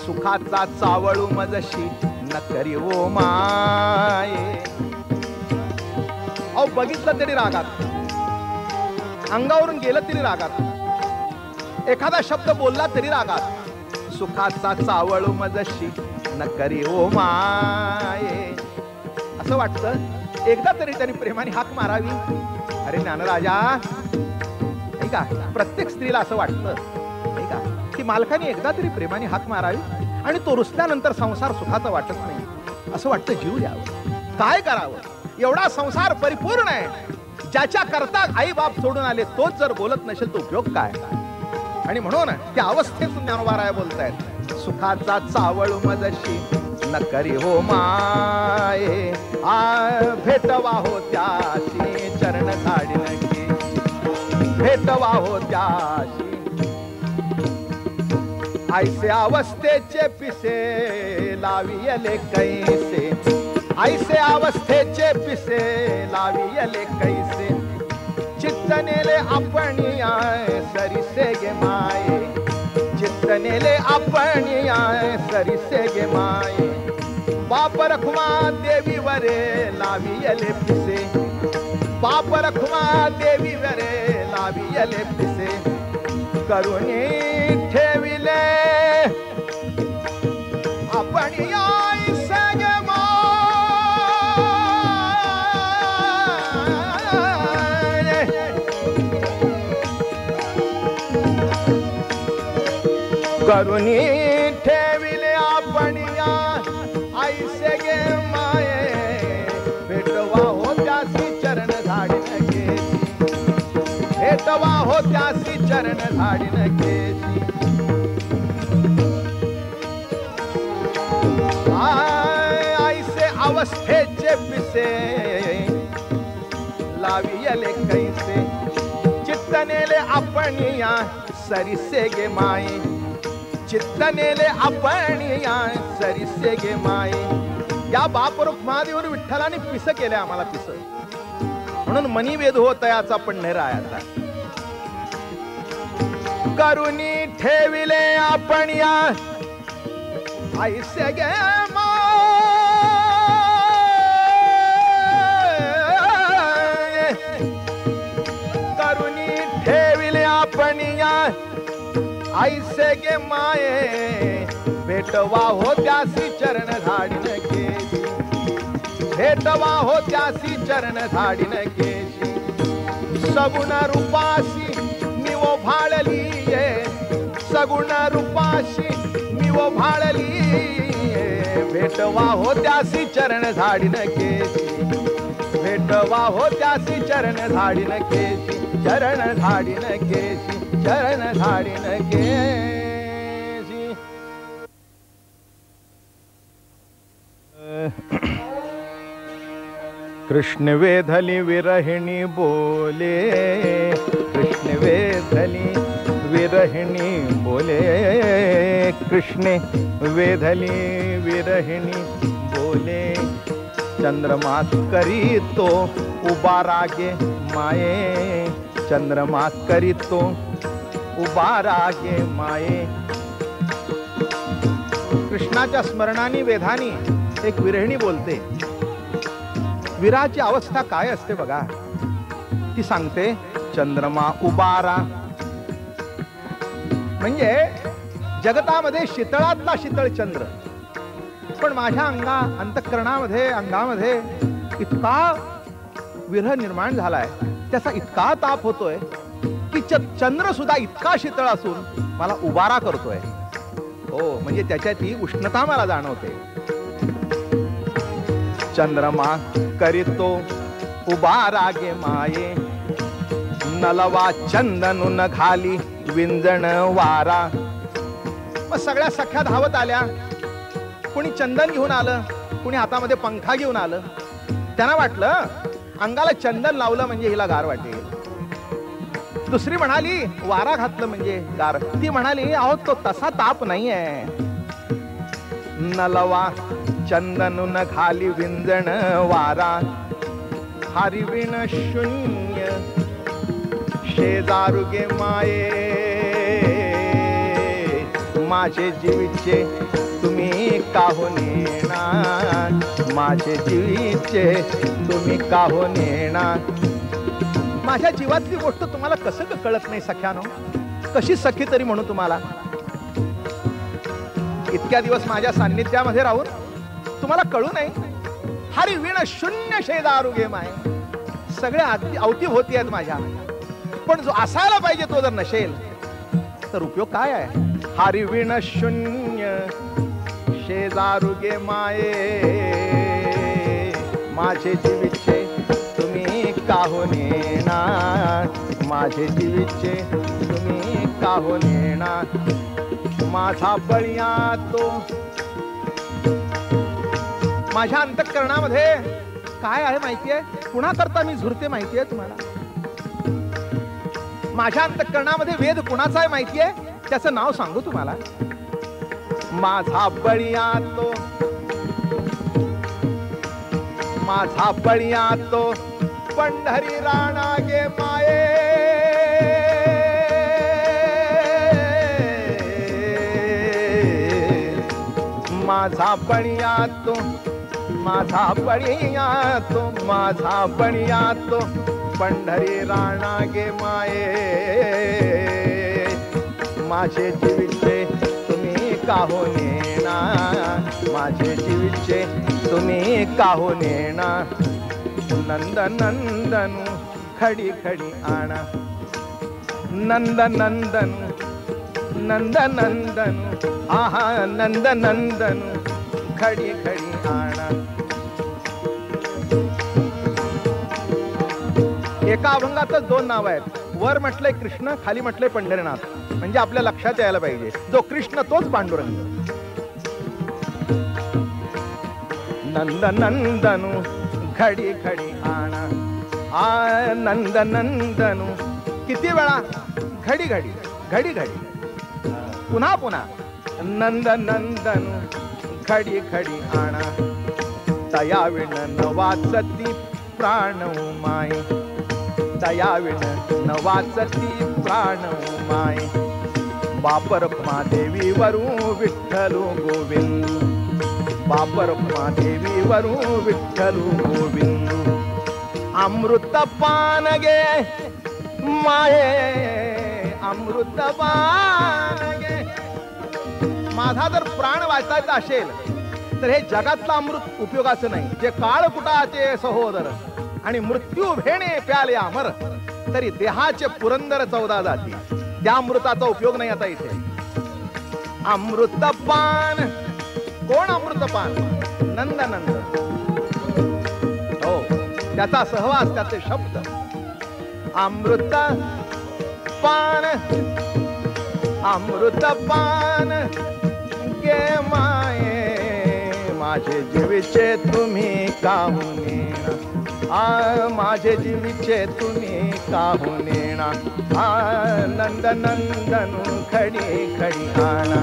सुखाचा चावळू मजशी न करी ओ माये. अहो बघितलं तरी रागात, अंगावरून गेलं तरी रागात, एखादा शब्द बोलला तरी रागात. सुखाचा चावळू मजशी न करी ओ माये. असं वाटतं एकदा तरी त्यांनी प्रेमाने हाक मारावी. अरे ज्ञानराजा नाही का, प्रत्येक स्त्रीला असं वाटतं नाही का की मालकाने एकदा तरी प्रेमाने हाक मारावी. आणि तो रुसल्यानंतर संसार सुखाचा वाटत नाही, असं वाटतं जीव द्यावं. काय करावं, एवढा संसार परिपूर्ण आहे. ज्याच्या करता आई बाप सोडून आले तोच जर बोलत नसेल तो उपयोग काय. आणि म्हणून त्या अवस्थेतून ज्ञानोबाराय बोलतायत, सुखाचा चावळू मजशी न करी हो माये. भेटवा होत्याशी चरण झाडीन केशी भेटवा होत्याशी. ऐसे अवस्थेचे पिसे लावियले कैसे. ऐसे अवस्थेचे पिसे लावियले कैसे. चित्त नेले आपण सरिसे गे माये. नेले आपण सरिसे गे माये बाप रखुमा देवी वरे लावियले पिसे बाप रखुमा देवी वरे लावियले पिसे करुणी ठेविले आपण सगे माये करुणी ठेविले आपण ऐसे गे माये भेटवा हो त्यासी चरण धाडीन केसी भेटवा हो त्यासी चरण धाडीन केसी ऐसे अवस्थेचे पिसे लावियले कैसे चित्त नेले आपण सरिसे गे माये चित्त नेले आपण सरिसे गे माये या बाप रुक्मादेवर विठ्ठलाने पिस केले आम्हाला पिस म्हणून मनी वेद होत याचा पण निरायाचा करुणी ठेविले आपण ऐसे गे माये करुणी ठेविले आपण ऐसे गे माये भेटवा हो त्यासी चरण धाडीन केसी भेटवा हो त्यासी चरण धाडीन केसी सगुण रूपाशी निवो भाळली सगुण रूपाशी निवो भाळली भेटवा हो त्यासी चरण धाडीन केसी भेटवा हो त्यासी चरण धाडीन केसी चरण धाडीन केसी चरण धाडीन केसी कृष्ण वेधली विरहिणी बोले कृष्ण वेधली विरहिणी बोले कृष्ण वेधली विरहिणी बोले चंद्रमा करी तो उबा रागे माये चंद्रमा करी तो उबा रागे माये कृष्णाच्या स्मरणाने वेधानी एक विरहिणी बोलते विराची अवस्था काय असते बघा ती सांगते चंद्रमा उबारा म्हणजे जगतामध्ये शीतळातला शीतळ चंद्र पण माझ्या अंतःकरणामध्ये अंगामध्ये इतका विरह निर्माण झालाय त्याचा इतका ताप होतोय की चंद्र सुद्धा इतका शीतळ असून मला उबारा करतोय हो म्हणजे त्याच्यातली उष्णता मला जाणवते चंद्रमा करीतो उबा रागे माये नलवा चंदन घाली विंजण वारा मग सगळ्या सख्या धावत आल्या कोणी चंदन घेऊन आलं कोणी हातामध्ये पंखा घेऊन आलं त्यांना वाटलं अंगाला चंदन लावलं म्हणजे हिला गार वाटेल दुसरी म्हणाली वारा घातलं म्हणजे गार ती म्हणाली अहो तो तसा ताप नाहीये नलवा चंदन घाली विंजण वारा हरिविण शून्य शेजारुगे माये माझे जीवीचे तुम्ही काहो नेणार माझे जीवीचे तुम्ही काहो नेणार माझ्या जीवातली गोष्ट तुम्हाला कसं कळत नाही सख्यानो कशी सखी तरी म्हणू तुम्हाला इतक्या दिवस माझ्या सान्निध्यामध्ये राहून तुम्हाला कळू नाही हरी विण शून्य शेजारुगे माये सगळ्या अवतीभोवती आहेत माझ्या पण जो असायला पाहिजे तो जर नसेल तर उपयोग काय आहे हरी विण शून्य शेजारुगे माये माझे जीवीचे तुम्ही काहो नेणार माझे जीवीचे तुम्ही काहो नेणार माझा बळिया तो माझ्या अंतःकरणामध्ये काय आहे माहितीये कुणाकरता मी झुरते माहितीये तुम्हाला माझ्या अंतःकरणामध्ये वेद कुणाचा आहे माहितीये त्याचं नाव सांगू तुम्हाला माझा बळिया तो माझा बळिया तो पंढरी राणा गे माये माझा बळिया तो, माझा बळिया तो, माझा बळिया तो, पंढरी राणा गे माये. माझे जीविचे तुम्ही काहो नेना, माझे जीविचे तुम्ही काहो नेना. नंद नंदनु खडी खडी आणा, नंद नंदनु, नंद नंदनु, आहा नंद नंदनु खडी खडी आणा. एका अभंगातच दोन नाव आहेत. वर म्हटलंय कृष्ण, खाली म्हटलंय पंढरीनाथ. म्हणजे आपल्या लक्षात यायला पाहिजे, जो कृष्ण तोच पांडुरंग. नंद नंदनु खडी खडी आणा, आ नंद नंदनु. किती वेळा? घडी घडी, घडी घडी, पुन्हा पुन्हा. नंद नंदनु खडी खडी आणा. तयाविण न वाचती प्राण माय, तयाविण न वाचती प्राण माय. बापर देवी वरू विठ्ठलू गोविंद, बापर देवी वरू विठ्ठलू गोविंद. अमृत पान गे माये, अमृत पान गे. माझा जर प्राण वाचायचा असेल तर हे जगातलं अमृत उपयोगाचं नाही, जे काळ कुटाचे सहोदर आणि मृत्यू भेणे प्याले अमर. तरी देहाचे पुरंदर 14 जाती, त्या अमृताचा उपयोग नाही आता इथे. अमृतपान. कोण अमृतपान? नंदनंद. हो, त्याचा सहवास, त्याचे शब्द. अमृत पान, अमृतपान गे माये. माझे जीविचे तुम्ही काहू नेना, आ माझे जीविचे तुम्ही काहू नेना. आ नंद नंदनु खडी खडी आणा,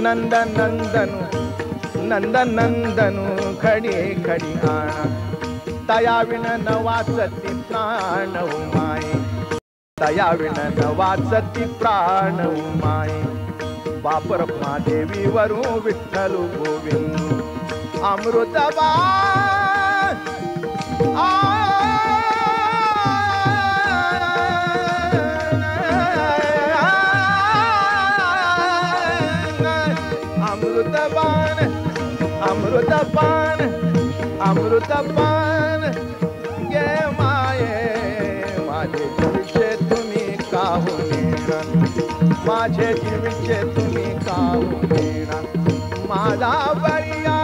नंद नंदनु, नंद नंदनु खडी खडी आणा. तयाविण न वाचती प्राण माय, तयाविण न वाचती प्राण माय. बापर देवी वरू विठ्ठलू गोविंद. अमृतबा अमृतपान, अमृतपान, अमृतपान गे माये. माझे जीविचे तुम्ही काहू नेना, माझे जीविचे तुम्ही काहू नेना. माझा बळिया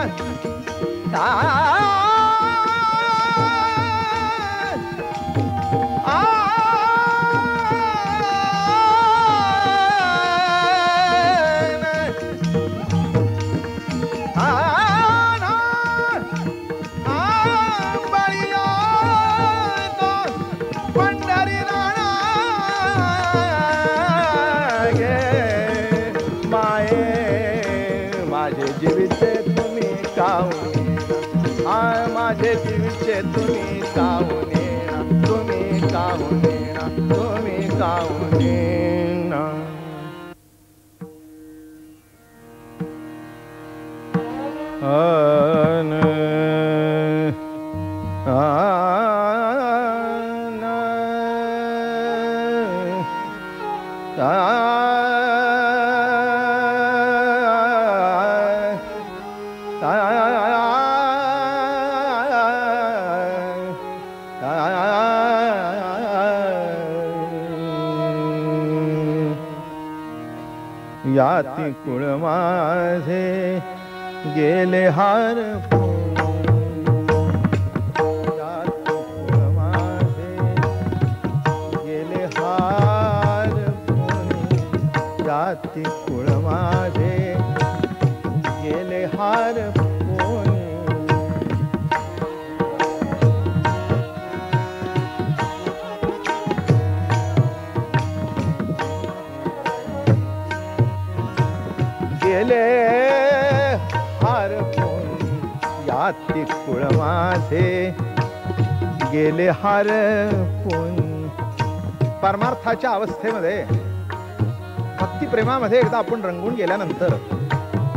माझे जीविचे तुम्ही काहू नेना, तुम्ही काहू नेना, तुम्ही काहू नेना. याती कुळ माझे गेले हार, याती कुळ माझे गेले हार पोनी, याती कुळ माझे गेले हार पोनी. गेले हार पोनी, याती कुळ माझे गेले हार पोनी. परमार्थाच्या अवस्थेमध्ये, भक्तिप्रेमामध्ये एकदा आपण रंगून गेल्यानंतर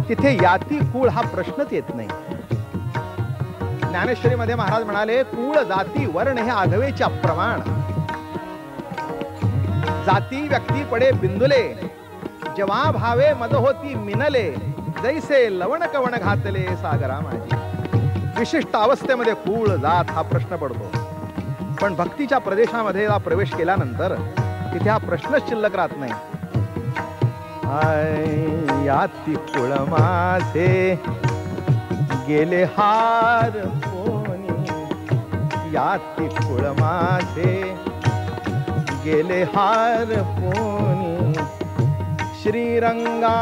तिथे याती कुळ हा प्रश्नच येत नाही. ज्ञानेश्वरीमध्ये महाराज म्हणाले, कुळ जाती वर्ण हे आघवेचे अप्रमाण. जाती व्यक्ती पडे बिंदुले, जेव्हा भावे मद होती मिनले, जैसे लवण कवण घातले सागरा माझी. विशिष्ट अवस्थेमध्ये कुळ जात हा प्रश्न पडतो, पण भक्तीच्या प्रदेशामध्ये प्रवेश केल्यानंतर तिथे हा प्रश्नच शिल्लक राहत नाही. याती कुळ माझे गेले हार कोणी, याती कुळ माझे गेले हार कोणी, श्रीरंगा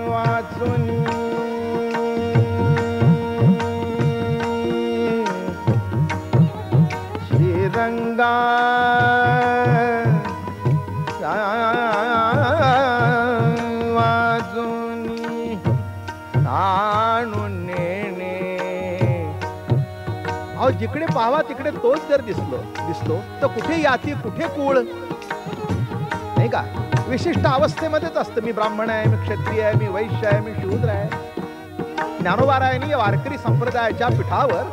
वाचुनी श्रीरंगा वाचुनी आणून नेणे. अहो जिकडे पाहावा तिकडे तोच जर दिसतो तर कुठे याती कुठे कुळ, नाही का? विशिष्ट अवस्थेमध्येच असतं. मी ब्राह्मण आहे, मी क्षत्रिय आहे, मी वैश्य आहे, मी शूद्र आहे. ज्ञानोबारायांनी वारकरी संप्रदायाच्या पीठावर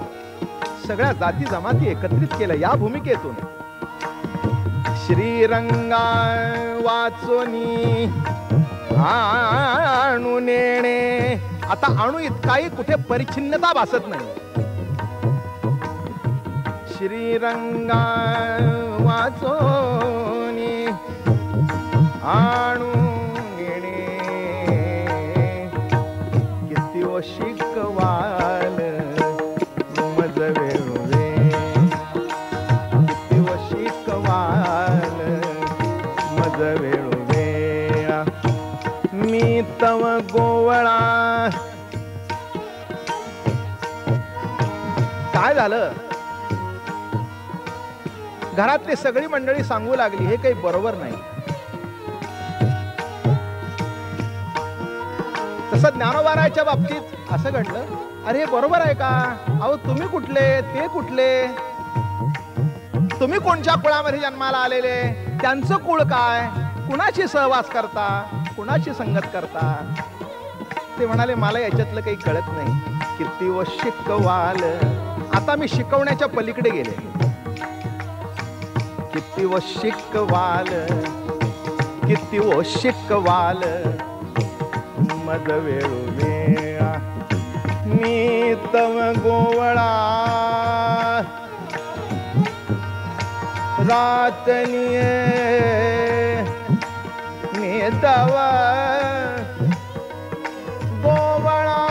सगळ्या जाती जमाती एकत्रित केलं या भूमिकेतून. श्रीरंगा वाचोनी आणू नेणे. आता आणू इतकाही कुठे परिच्छिन्नता भासत नाही. श्रीरंगा वाचोनी आणू नेणे, किती ओ शिकवाल मज वेळुवे, किती ओ शिकवाल मज वेळुवे. मी तव गोवळा. काय झालं? घरातली सगळी मंडळी सांगू लागली हे काही बरोबर नाही. तसं ज्ञानोबाराच्या बाबतीत असं घडलं, अरे बरोबर आहे का? अहो तुम्ही कुठले, ते कुठले, तुम्ही कोणत्या कुळामध्ये जन्माला आलेले, त्यांचं कुळ काय, कुणाशी सहवास करता, कुणाशी संगत करता? ते म्हणाले मला याच्यातलं काही कळत नाही. किती व शिकवाल. आता मी शिकवण्याच्या पलीकडे गेले. किती व शिकवाल, किती व शिकवाल मद वेळुवे. मी तव गोवळा रातनिये, मी तव गोवळा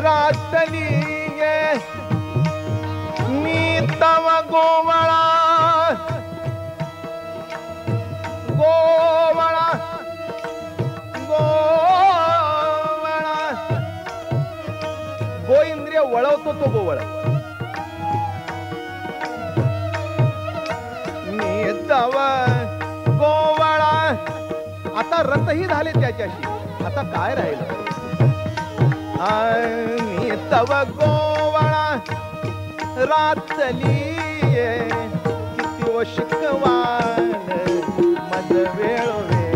रातनिये, मी तव गोवळा गोवळा गोवळा. गो इंद्रिय वळवतो तो गोवळ. मी तव गोवळा. आता रतही झाले त्याच्याशी, आता काय राहिलं? मी तव गोवळा रातली, किती व शिकवाल मज वेळोवे,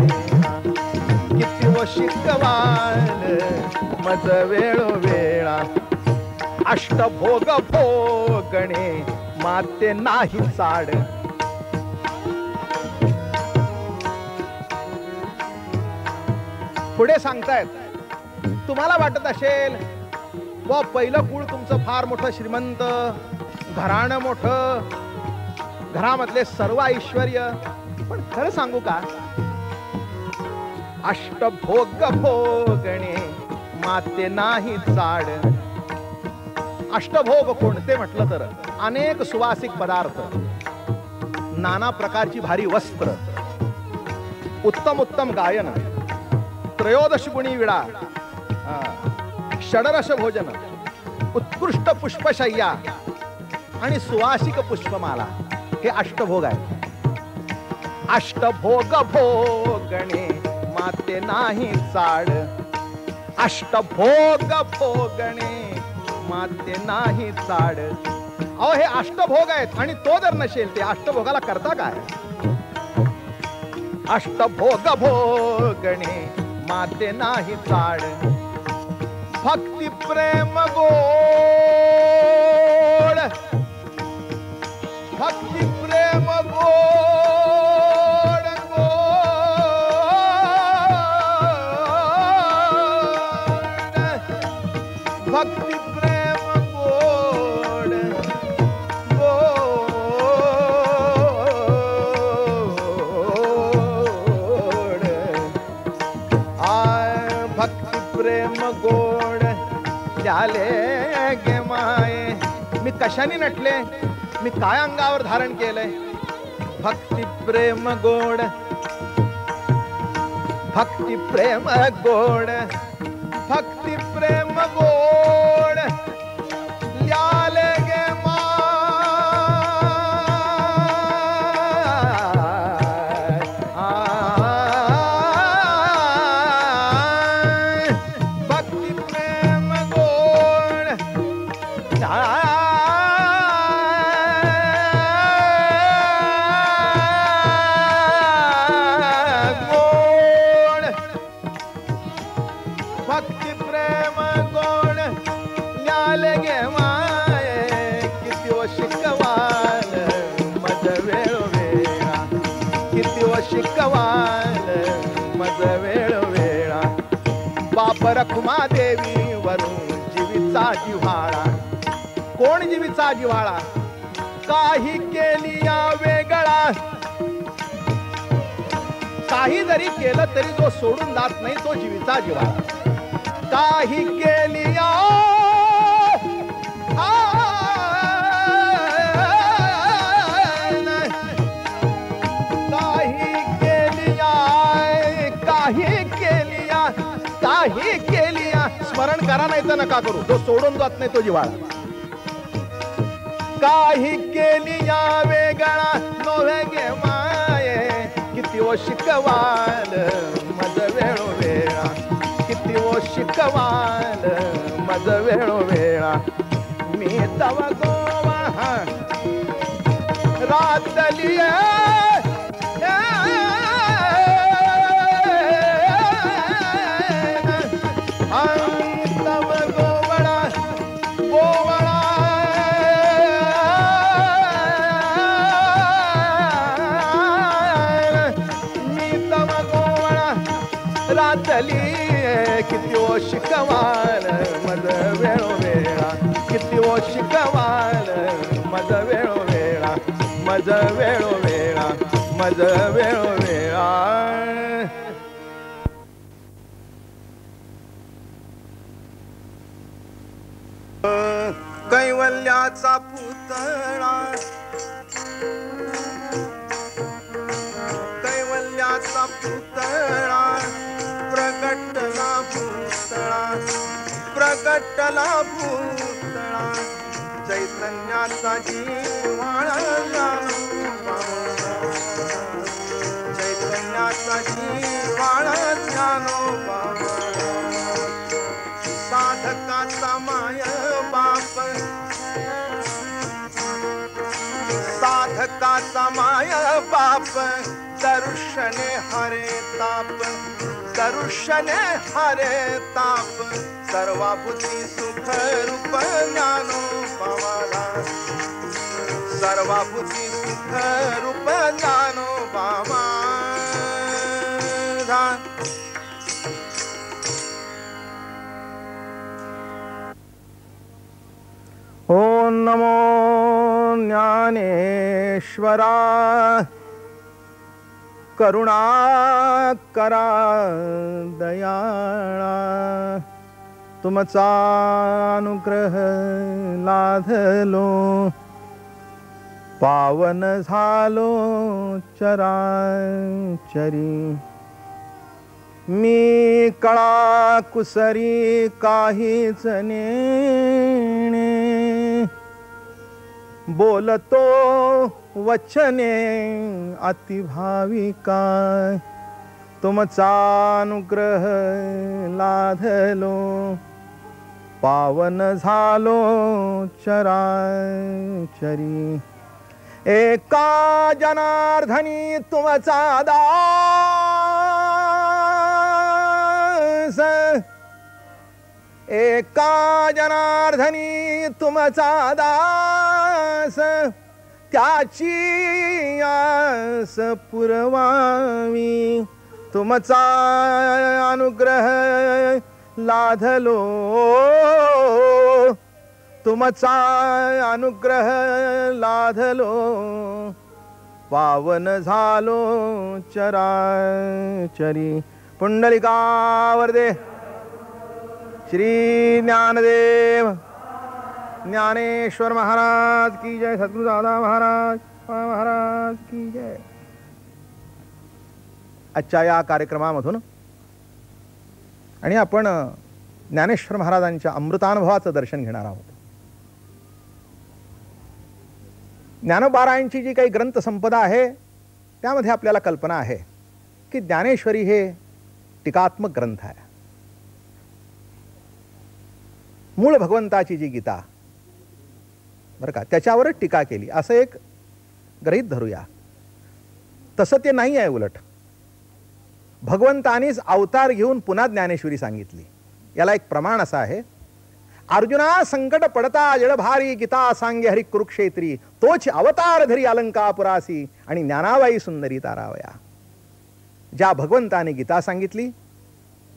किती व शिकवाल मज वेळोवेळा. अष्टभोग भोगणे माते नाही चाड. पुढे सांगतायत, तुम्हाला वाटत असेल व पहिलं कुळ तुमचं फार मोठं श्रीमंत, घराणं मोठं, घरामधले सर्व ऐश्वर्य. पण खरं सांगू का? अष्टभोग भोगणे माते नाही चाड. अष्टभोग कोणते म्हटलं तर अनेक सुवासिक पदार्थ, नाना प्रकारची भारी वस्त्र, उत्तम उत्तम गायन, त्रयोदश गुणी विडा, षडरस भोजन, उत्कृष्ट पुष्पशय्या आणि सुवासिक पुष्पमाला, हे अष्टभोग आहे. अष्टभोग भोगणे माते नाही चाड. अष्टभोग भोगणे माते नाही चाड. अहो हे अष्टभोग आहेत आणि तो जर नसेल ते अष्टभोगाला करता काय? अष्टभोग भोगणे माते नाही चाड भक्ती प्रेम गोड भक्ती प्रेम गोड गोड भक्ती प्रेम गोड गोड आय भक्ती प्रेम गोड त्याले गे माये मी कशाने नटले मी काय अंगावर धारण केलंय भक्ती प्रेम गोड भक्ती प्रेम गोड भक्ती प्रेम गोड ल्याले गे माय भक्ती प्रेम गोड भक्ती प्रेम गोड न्याले गे माये किती व शिकवाल मज वेळ वेळा किती व शिकवाल मज वेळ वेळा बाप रखुमा देवी वरून जीवीचा जिव्हाळा कोण जीवीचा जिव्हाळा काही केली या वेगळा काही जरी केलं तरी जो सोडून जात नाही तो जीवीचा जिव्हाळा काही केली काही केली स्मरण करा नाही तर नका करू जो सोडून जात नाही तो जिव्हाळा काही केली या वेगळा नोव्हे गे माये किती ओ शिकवाल मज वेळो वेळा किती ओ शिकवाल मज वेळो वेळा मी तव गोवा रातली तव गोवळा गोवळा मी तव गोवळा रातली किती ओ शिकवाल मज वेळो वेळा किती ओ शिकवाल मज वेळो वेळा मज वेळो वेळा मज वेळो वेळा कैवल्याचा पुतळा कैवल्याचा पुतळा प्रगटला भूतळा प्रगटला भूतळा चैतन्याचा जिव्हाळा चैतन्याचा जिव्हाळा ज्ञानोबा साधकाचा माय बाप साधकाचा माय बाप दर्शने हरे ताप दर्शने हरे ताप सर्वाभूती सुख रूप ज्ञानोबाला सर्वाभूती सुख रूप ज्ञानोबा ओम नमो ज्ञानेश्वरा करुणाकरा दयाळा तुमचा अनुग्रह लाधलो पावन झालो चराचरी मी कळा कुसरी काहीच नेणे बोलतो वचने अतिभाविका तुमचा अनुग्रह लाधलो पावन झालो चराचरी एका जनार्दनी तुमचा दास एका जनार्दनी तुमचा दास, त्याची आस पुरवावी. तुमचा अनुग्रह लाधलो, तुमचा अनुग्रह लाधलो, पावन झालो चराचरी. पुंडलिकावरदे श्री ज्ञानदेव ज्ञानेश्वर महाराज की जय. सद्गुरु दादा महाराज की जय. आजच्या या कार्यक्रमामधून आणि आपण ज्ञानेश्वर महाराजांच्या अमृतानुभवाचं दर्शन घेणार आहोत. ज्ञानोबारायांची जी काही ग्रंथसंपदा आहे त्यामध्ये आपल्याला कल्पना आहे की ज्ञानेश्वरी हे टीकात्मक ग्रंथ आहे. मूळ भगवंताची जी गीता बरं का, त्याच्यावरच टीका केली असं एक गृहीत धरूया. तसं ते नाही आहे. उलट भगवंतानीच अवतार घेऊन पुन्हा ज्ञानेश्वरी सांगितली. याला एक प्रमाण असं आहे, अर्जुना संकट पडता जळभारी गीता सांगे हरी कुरुक्षेत्री, तोच अवतार धरी अलंकापुरासी आणि ज्ञानाबाई सुंदरी तारावया. ज्या भगवंताने गीता सांगितली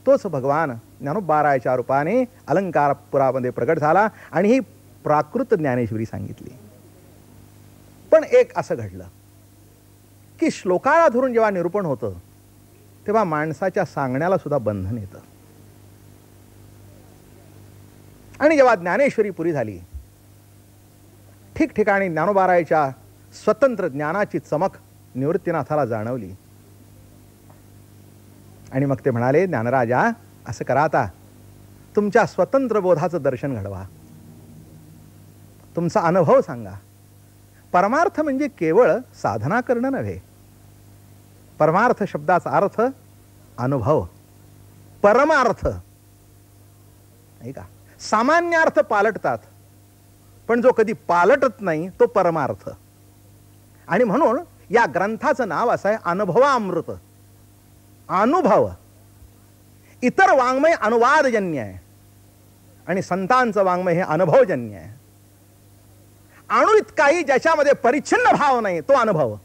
तोच भगवान ज्ञानोबारायाच्या रूपाने अलंकारपुरामध्ये प्रगट झाला आणि ही प्राकृत ज्ञानेश्वरी सांगितली. पण एक असं घडलं की श्लोकाला धरून जेव्हा निरूपण होतं तेव्हा माणसाच्या सांगण्याला सुद्धा बंधन येतं. आणि जेव्हा ज्ञानेश्वरी पुरी झाली, ठिकठिकाणी ज्ञानोबारायाच्या स्वतंत्र ज्ञानाची चमक निवृत्तीनाथाला जाणवली. आणि मग ते म्हणाले, ज्ञानराजा असं करा, आता तुमच्या स्वतंत्र बोधाचं दर्शन घडवा, तुमचा अनुभव सांगा. परमार्थ म्हणजे केवळ साधना करणं नव्हे. परमार्थ शब्दाचा अर्थ अनुभव. परमार्थ नाही का, सामान्य अर्थ पालटतात पण जो कधी पालटत नाही तो परमार्थ. आणि म्हणून या ग्रंथाचं नाव असं आहे अनुभवामृत. अनुभव. इतर वाङ्मय अनुवादजन्य आहे आणि संतांचं वाङ्मय हे अनुभवजन्य आहे. अणु इतकाही ज्याच्यामध्ये परिच्छिन्न भाव नाही तो अनुभव.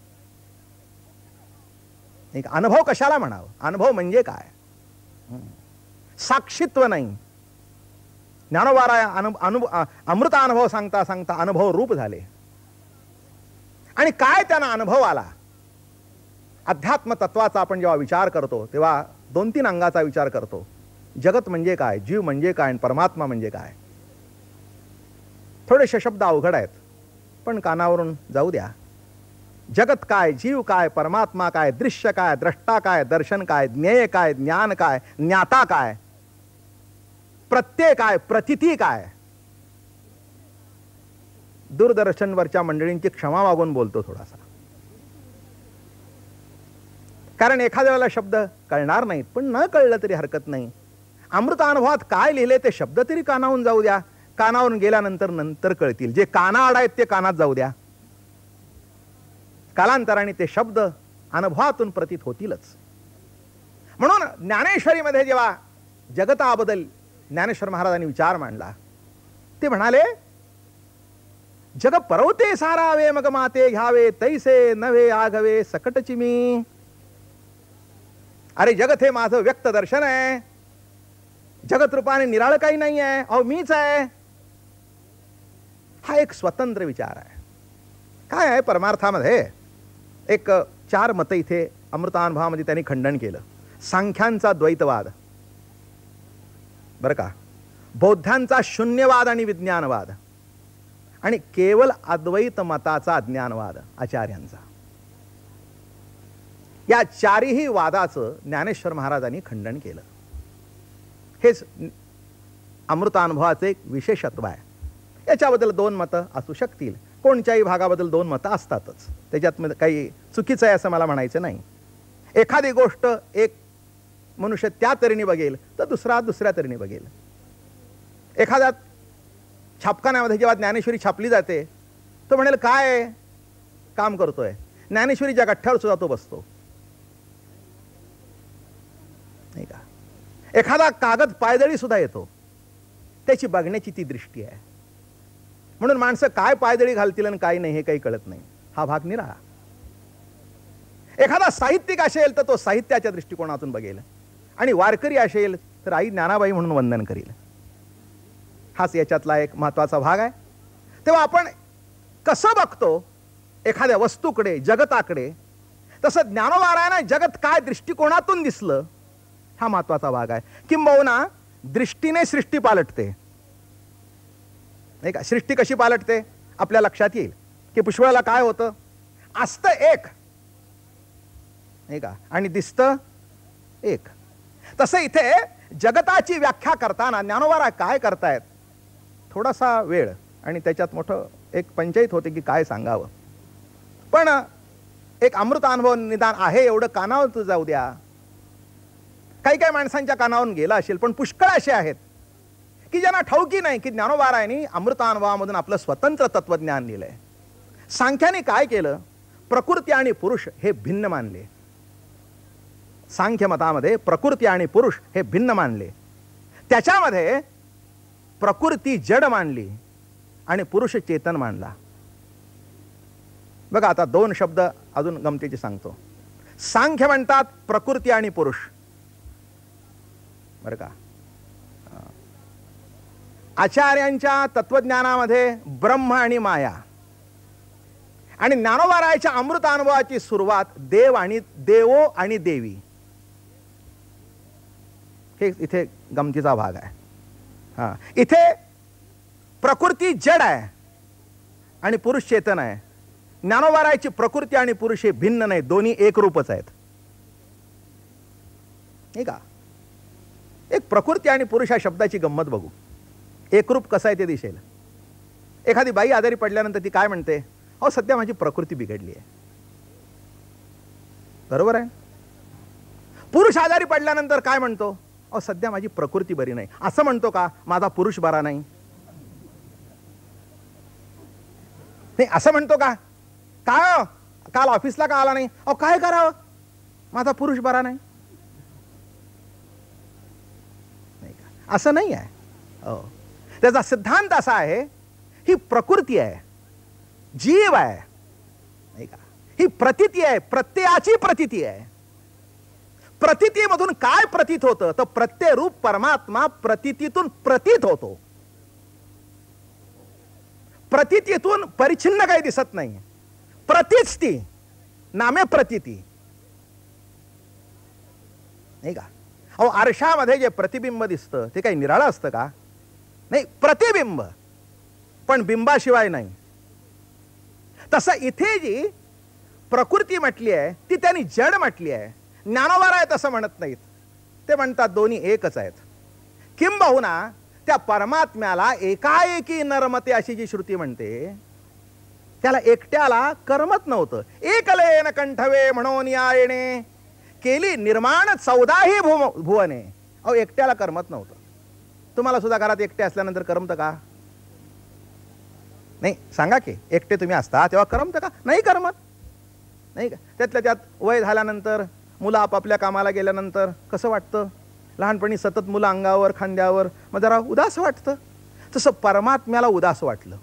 एक अनुभव कशाला म्हणावं? अनुभव म्हणजे काय? साक्षीत्व नाही. ज्ञानोबाराय अमृत अनुभव सांगता सांगता अनुभव रूप झाले. आणि काय त्यांना अनुभव आला? अध्यात्म तत्वाचा आपण जेव्हा विचार करतो तेव्हा 2-3 अंगाचा विचार करतो. जगत म्हणजे काय, जीव म्हणजे काय आणि परमात्मा म्हणजे काय. थोडेसे शब्द अवघड आहेत पण कानावरून जाऊ द्या. जगत काय, जीव काय, परमात्मा काय, दृश्य काय, द्रष्टा काय, दर्शन काय, ज्ञेय काय, ज्ञान काय, ज्ञाता काय, प्रत्यय काय, प्रतिती काय. दूरदर्शनवरच्या मंडळींची क्षमा मागून बोलतो थोडासा, कारण एखाद्या वेळेला शब्द कळणार नाहीत, पण न कळलं तरी हरकत नाही. अमृतानुभवात काय लिहिले ते शब्द तरी कानावून जाऊ द्या. कानावरून गेल्यानंतर नंतर कळतील. जे कानाआड आहेत ते कानात जाऊ द्या. कालांतराने ते शब्द अनुभवातून प्रतीत होतीलच. म्हणून ज्ञानेश्वरीमध्ये जेव्हा जगताबद्दल ज्ञानेश्वर महाराजांनी विचार मांडला, ते म्हणाले, जग परवते सारावे मग माते घ्यावे, तैसे नव्हे आघवे सकटची मी. अरे जगत हे माझं व्यक्त दर्शन आहे. जगत रूपाने निराळ काही नाही आहे, अहो मीच आहे. हा एक स्वतंत्र विचार आहे. काय आहे परमार्थामध्ये? एक 4 मतं इथे अमृतानुभवामध्ये त्यांनी खंडन केलं. सांख्यांचा द्वैतवाद बरं का, बौद्धांचा शून्यवाद आणि विज्ञानवाद, आणि केवळ अद्वैत मताचा अज्ञानवाद आचार्यांचा. या 4ही वादाचं ज्ञानेश्वर महाराजांनी खंडन केलं. हेच अमृतानुभवाचे एक विशेषत्व आहे. याच्याबद्दल 2 मतं असू शकतील, कोणत्याही भागाबद्दल 2 मतं असतातच. त्याच्यात काही चुकीचं आहे असं मला म्हणायचं नाही. एखादी गोष्ट एक मनुष्य त्या तऱ्हेने बघेल तर दुसरा दुसऱ्या तऱ्हेने बघेल. एखाद्या छापखान्यामध्ये जेव्हा ज्ञानेश्वरी छापली जाते तो म्हणेल काय काम करतोय. ज्ञानेश्वरीच्या गठ्ठ्यावर सुद्धा तो बसतो नाही का. एखादा कागद पायदळी सुद्धा येतो, त्याची बघण्याची ती दृष्टी आहे. म्हणून माणसं काय पायदळी घालतील आणि काय नाही हे काही कळत नाही. हा भाग निराळा. एखादा साहित्यिक असेल तर तो साहित्याच्या दृष्टिकोनातून बघेल, आणि वारकरी असेल तर आई ज्ञानाबाई म्हणून वंदन करील. हाच याच्यातला एक महत्वाचा भाग आहे. तेव्हा आपण कसं बघतो एखाद्या वस्तूकडे, जगताकडे, तसं ज्ञानोबारायांना जगत काय दृष्टिकोनातून दिसलं हा महत्वाचा भाग आहे. किंबहुना दृष्टीने सृष्टी पालटते, नाही का? सृष्टी कशी पालटते आपल्या लक्षात येईल की पुष्कळाला काय होतं, असतं एक, नाही का, आणि दिसतं एक. तसं इथे जगताची व्याख्या करताना ज्ञानोबा काय करतायत, थोडासा वेळ आणि त्याच्यात मोठं एक पंचायत होते की काय सांगावं. पण एक अमृत अनुभव निदान आहे एवढं कानावर जाऊ द्या. काही काही माणसांच्या कानावरून गेला असेल, पण पुष्कळ असे आहेत की ज्यांना ठाऊकी नाही की ज्ञानोबारायांनी अमृतानुभवामधून आपलं स्वतंत्र तत्वज्ञान लिहिलंय. सांख्याने काय केलं, प्रकृती आणि पुरुष हे भिन्न मानले. सांख्य मतामध्ये प्रकृती आणि पुरुष हे भिन्न मानले. त्याच्यामध्ये प्रकृती जड मानली आणि पुरुष चेतन मानला. बघा आता दोन शब्द अजून गमतीचे सांगतो. सांख्य म्हणतात प्रकृती आणि पुरुष, बरं का. आचार्यांच्या तत्वज्ञानामध्ये ब्रह्म आणि माया, आणि ज्ञानोबारायाच्या अमृत अनुभवाची सुरुवात देवो आणि देवी. हे इथे गमतीचा भाग आहे. हा, इथे प्रकृती जड आहे आणि पुरुष चेतन आहे. ज्ञानोबारायाची प्रकृती आणि पुरुष हे भिन्न नाही, दोन्ही एक रूपच आहेत, नाही का. एक प्रकृती आणि पुरुष या शब्दाची गंमत बघू. एकरूप कसं आहे ते दिसेल. एखादी बाई आजारी पडल्यानंतर ती काय म्हणते, अहो सध्या माझी प्रकृती बिघडली आहे. बरोबर आहे. पुरुष आजारी पडल्यानंतर काय म्हणतो, अहो सध्या माझी प्रकृती बरी नाही. असं म्हणतो का माझा पुरुष बरा नाही? नाही असं म्हणतो का, काय काल ऑफिसला का आला नाही, अहो काय करावं माझा पुरुष बरा नाही? नाही का, असं नाही आहे. हो, त्याचा सिद्धांत असा आहे, ही प्रकृती आहे, जीव आहे, नाही का, ही प्रतीती आहे, प्रत्ययाची प्रतीती आहे. प्रतीतीमधून काय प्रतीत होतं, तर प्रत्यय रूप परमात्मा प्रतीतीतून प्रतीत होतो. प्रतीतीतून परिच्छिन्न काही दिसत नाही, प्रतीच ती, नामे प्रतीती, नाही का. अहो आरशामध्ये जे प्रतिबिंब दिसतं ते काही निराळं असतं का? नाही, प्रतिबिंब, पण बिंबाशिवाय नाही. तसं इथे जी प्रकृती म्हटली आहे ती त्यांनी जड म्हटली आहे. ज्ञानोबाराय तसं म्हणत नाहीत, ते म्हणतात दोन्ही एकच आहेत. किंबहुना त्या परमात्म्याला एकाएकी नरमते अशी जी श्रुती म्हणते, त्याला एकट्याला करमत नव्हतं. एकलेन कंठवे म्हणून या येणे केली निर्माण 14ही भुवने. अहो एकट्याला करमत नव्हतं. तुम्हाला सुद्धा घरात एकटे असल्यानंतर करमतं का? नाही, सांगा की एकटे तुम्ही असता तेव्हा करमतं का? नाही करमत, नाही का. त्यातल्या त्यात वय झाल्यानंतर, मुलं आपापल्या कामाला गेल्यानंतर कसं वाटतं? लहानपणी सतत मुलं अंगावर खांद्यावर, मग जरा उदास वाटतं. तसं परमात्म्याला उदास वाटलं.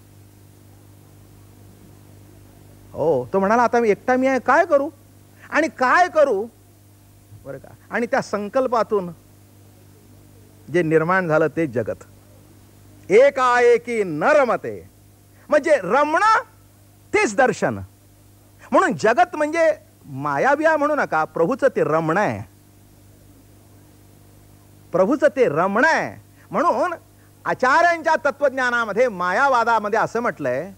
हो, तो म्हणाला आता मी एकटा मी आहे, काय करू आणि काय करू, बरं का. आणि त्या संकल्पातून जे निर्माण झालं ते जगत. एकाएकी नरमते म्हणजे रमणं तेच दर्शन. म्हणून जगत म्हणजे मायाबिया म्हणू नका, प्रभूचं ते रमण आहे, प्रभूचं ते रमण आहे. म्हणून आचार्यांच्या तत्वज्ञानामध्ये मायावादामध्ये असं म्हटलंय,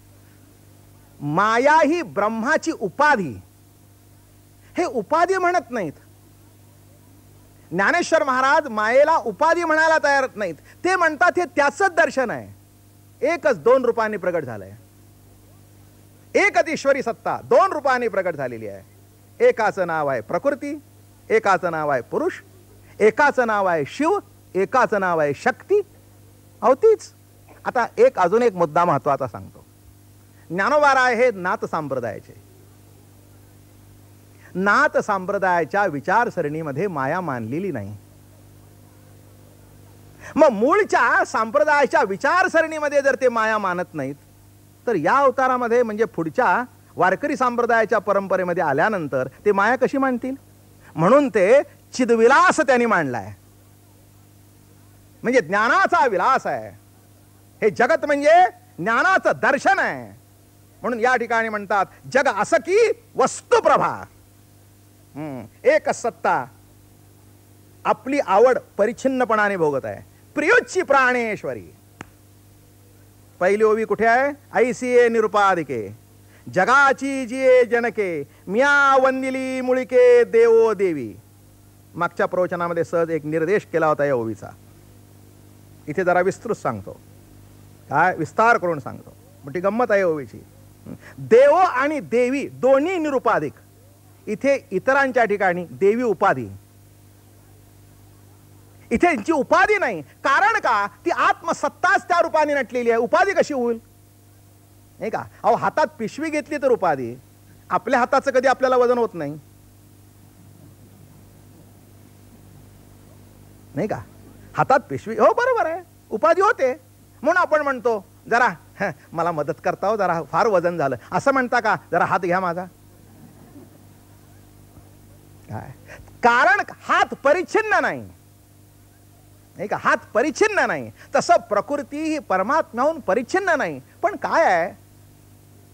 माया ही ब्रह्माची उपाधी. हे उपाधी म्हणत नाहीत. ज्ञानेश्वर महाराज मायेला उपाधी म्हणायला तयार नाहीत. ते म्हणतात हे त्याचंच दर्शन आहे, एकच दोन रूपांनी प्रगट झालंय. एकच ईश्वरी सत्ता दोन रूपांनी प्रगट झालेली आहे. एकाचं नाव आहे प्रकृती, एकाचं नाव आहे पुरुष, एकाचं नाव आहे शिव, एकाचं नाव आहे शक्ती. अहो तीच. आता एक अजून एक मुद्दा महत्वाचा सांगतो. ज्ञानोबाराय हे नाथ संप्रदायाचे. नाथ संप्रदायाच्या विचारसरणीमध्ये माया मानलेली नाही. मग मूळच्या संप्रदायाच्या विचारसरणीमध्ये जर ते माया मानत नाहीत, तर या अवतारामध्ये म्हणजे पुढच्या वारकरी संप्रदायाच्या परंपरेमध्ये आल्यानंतर ते माया कशी मानतील? म्हणून ते चिदविलास त्यांनी मांडलाय, म्हणजे ज्ञानाचा विलास आहे. हे जगत म्हणजे ज्ञानाचं दर्शन आहे. म्हणून या ठिकाणी म्हणतात जग असं की वस्तुप्रभा, एक सत्ता आपली आवड परिच्छिन्नपणाने भोगत आहे. प्रियोच्ची प्राणेश्वरी. पहिली ओवी कुठे आहे? ऐसिये निरुपाधिके जगाची जिये जनके म्या वंदिली मुळिके देवो देवी. मागच्या प्रवचनामध्ये सहज एक निर्देश केला होता या ओवीचा. इथे जरा विस्तृत सांगतो, काय विस्तार करून सांगतो. मोठी गंमत आहे ओवीची. देव आणि देवी दोन्ही निरुपाधिक. इथे इतरांच्या ठिकाणी देवी उपाधी, इथे यांची उपाधी नाही. कारण का? ती आत्मसत्ताच त्या रूपाने नटलेली आहे. उपाधी कशी होईल? नाही का? अहो, हातात पिशवी घेतली तर उपाधी. आपल्या हाताचं कधी आपल्याला वजन होत नाही, नाही का? हातात पिशवी, हो बरोबर आहे, उपाधी होते. म्हणून आपण म्हणतो जरा मला मदत करता हो, जरा फार वजन झालं, असं म्हणता का? जरा हात घ्या माझा. काय कारण? हात परिच्छिन्न नाही, नाही का? हात परिच्छिन्न नाही. तसं प्रकृती ही परमात्म्याहून परिच्छिन्न नाही. पण काय आहे,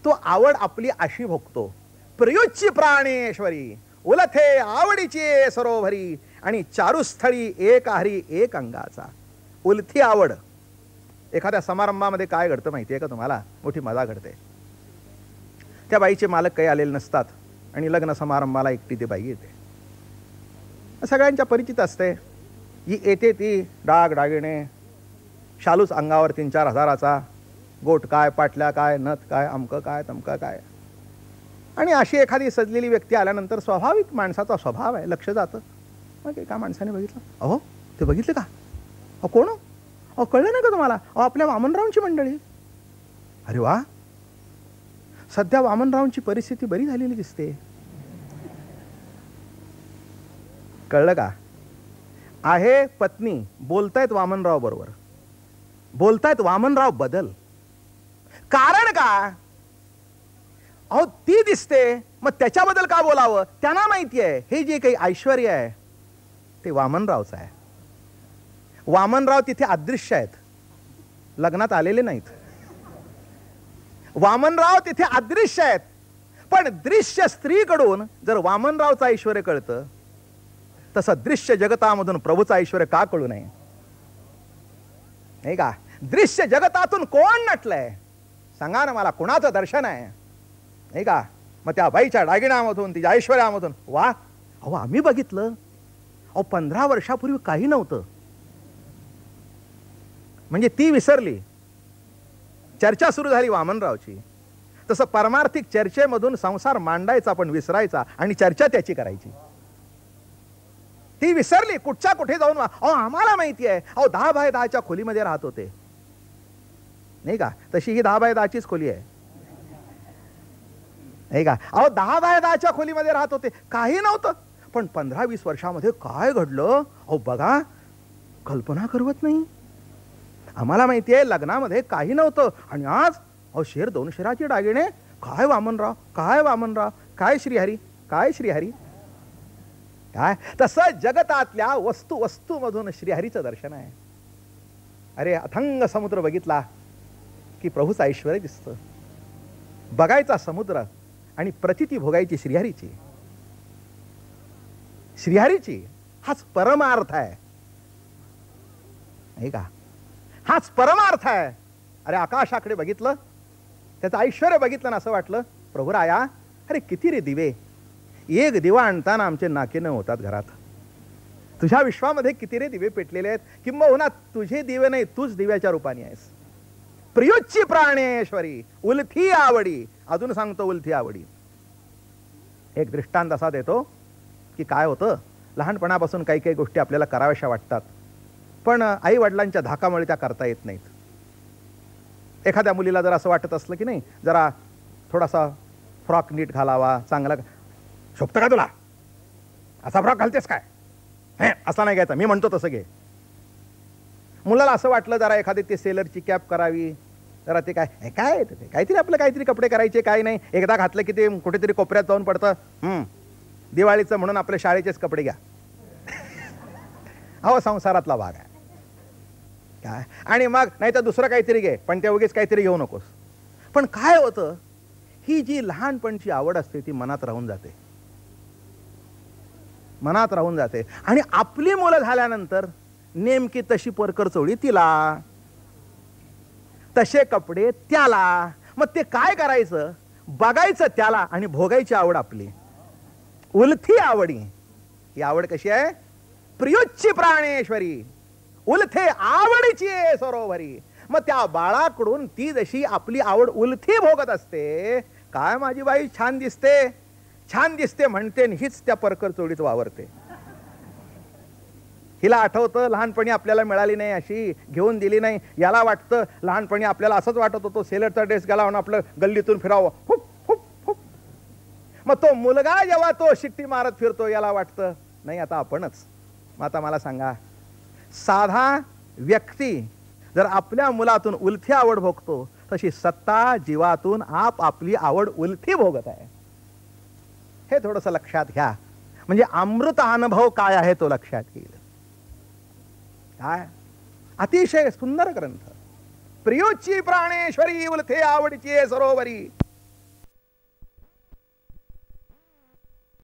तो आवड आपली अशी भोगतो. प्रियोच्ची प्राणेश्वरी उलथे आवडीची सरोवरी आणि चारुस्थळी एक हरी एक अंगाचा. उलथी आवड. एखाद्या समारंभामध्ये काय घडतं माहिती आहे का तुम्हाला? मोठी मजा घडते. त्या बाईचे मालक काही आलेले नसतात आणि लग्न समारंभाला एकटी ती बाई येते. सगळ्यांच्या परिचित असते. ही येते ती डाग डागिणे, शालूच अंगावर 3-4 हजाराचा, गोट काय, पाटल्या काय, नथ काय, अमकं काय, तमकं काय. आणि अशी एखादी सजलेली व्यक्ती आल्यानंतर स्वाभाविक माणसाचा स्वभाव आहे, लक्ष जातं. मग एका माणसाने बघितलं, अहो ते बघितले का? अहो कोण? अहो कळलं नाही का तुम्हाला? अहो आपल्या वामनरावांची मंडळी. अरे वा, सध्या वामनरावांची परिस्थिती बरी झालेली दिसते. कळलं का? आहे पत्नी, बोलतायत वामनराव बरोबर, बोलतायत वामनराव बदल. कारण का? अहो ती दिसते, मग त्याच्याबद्दल का बोलावं? त्यांना माहिती आहे हे जे काही ऐश्वर्य आहे ते वामनरावचं आहे. वामनराव तिथे अदृश्य आहेत, लग्नात आलेले नाहीत. वामनराव तिथे अदृश्य आहेत. पण दृश्य स्त्रीकडून जर वामनरावचं ऐश्वर्य कळतं, तसं दृश्य जगतामधून प्रभूचं ऐश्वर्य का कळू नये? नाही का? दृश्य जगतातून कोण नटलंय सांगा ना मला, कुणाचं दर्शन आहे? नाही का? मग त्या बाईच्या दागिन्यामधून, तिच्या ऐश्वर्यामधून, वा, अहो आम्ही बघितलं. अहो 15 वर्षापूर्वी काही नव्हतं. म्हणजे ती विसरली, चर्चा सुरू झाली वामनरावची. तसं परमार्थिक चर्चेमधून संसार मांडायचा पण विसरायचा आणि चर्चा त्याची करायची. ती विसरली, कुठच्या कुठे जाऊन, अहो आम्हाला माहिती आहे, अहो 10 बाय 10च्या खोलीमध्ये राहत होते, नाही का? तशी ही 10 बाय 10चीच खोली आहे, नाही का? अहो 10 बाय 10च्या खोलीमध्ये राहत होते, काही नव्हतं. पण 15-20 वर्षामध्ये काय घडलं अहो बघा, कल्पना करवत नाही. आम्हाला माहिती आहे लग्नामध्ये काही नव्हतं आणि आज अहो 1.5-2 शेराचे दागिने. काय वामनराव, काय वामनराव, काय श्रीहरी, काय श्रीहरी. काय तसं जगतातल्या वस्तूमधून श्रीहरीचं दर्शन आहे. अरे अथंग समुद्र बघितला की प्रभूचं ऐश्वर्य दिसतं. बघायचा समुद्र आणि प्रतिती भोगायची श्रीहरीची. श्रीहरीची हाच परमार्थ आहे, नाही का? हाच परमार्थ आहे. अरे आकाशाकडे बघितलं, त्याचं ऐश्वर्य बघितलं ना, असं वाटलं प्रभुराया, अरे किती रे दिवे, एक दिवा आणताना आमचे नाके न होतात घरात. तुझ्या विश्वामध्ये किती रे दिवे पेटलेले आहेत, किंबहुना तुझे दिवे नाही, तूच दिव्याच्या रूपाने आहेस. प्रियोच्ची प्राणेश्वरी उलथी आवडी. अजून सांगतो उलथी आवडी. एक दृष्टांत असा देतो की काय होतं, लहानपणापासून काही काही गोष्टी आपल्याला कराव्याशा वाटतात, पण आई वडिलांच्या धाकामुळे त्या करता येत नाहीत. एखाद्या मुलीला जर असं वाटत असलं की नाही, जरा थोडासा फ्रॉक नीट घालावा, चांगला, शोभतं का तुला, असा फ्रॉक घालतेस काय, हे असा नाही घ्यायचा, मी म्हणतो तसं घे. मुलाला असं वाटलं जरा एखादी ते सेलरची कॅप करावी, जरा ते काय काय ते काहीतरी आपलं काहीतरी कपडे करायचे, काय नाही, एकदा घातलं की ते कुठेतरी कोपऱ्यात जाऊन पडतं. दिवाळीचं म्हणून आपले शाळेचेच कपडे घ्या. अहो संसारातला भाग आहे काय. आणि मग नाही तर दुसरं काहीतरी घे, पण त्या उगीच काहीतरी घेऊ नकोस. पण काय होतं, ही जी लहानपणची आवड असते ती मनात राहून जाते, मनात राहून जाते. आणि आपली मुलं झाल्यानंतर नेमकी तशी परकर चोळी तिला, तसे कपडे त्याला. मग ते काय करायचं, बघायचं त्याला आणि भोगायची आवड आपली. उलथी आवडी. ही आवड कशी आहे, प्रियोच्ची प्राणेश्वरी उलथे आवडीची सरोवरी. मग त्या बाळाकडून ती जशी आपली आवड उलथी भोगत असते, काय माझी बाई छान दिसते, छान दिसते म्हणते, हीच त्या परकर चोळीत वावरते. हिला आठवतं लहानपणी आपल्याला मिळाली नाही, अशी घेऊन दिली नाही. याला वाटतं लहानपणी आपल्याला असंच वाटत होतं, सेलरचा ड्रेस घालावून आपलं गल्लीतून फिरावं. Hoop hoop hoop. मग तो मुलगा जेव्हा तो शिट्टी मारत फिरतो, याला वाटतं नाही आता आपणच. मग आता मला सांगा, साधा व्यक्ती जर आपल्या मुलातून उलथी आवड भोगतो, तशी सत्ता जीवातून आपली आवड उलथी भोगत आहे. हे थोडंसं लक्षात घ्या, म्हणजे अमृत अनुभव काय आहे तो लक्षात येईल. काय अतिशय सुंदर ग्रंथ. प्रियोच्ची प्राणेश्वरी उलथे आवडीची सरोवरी.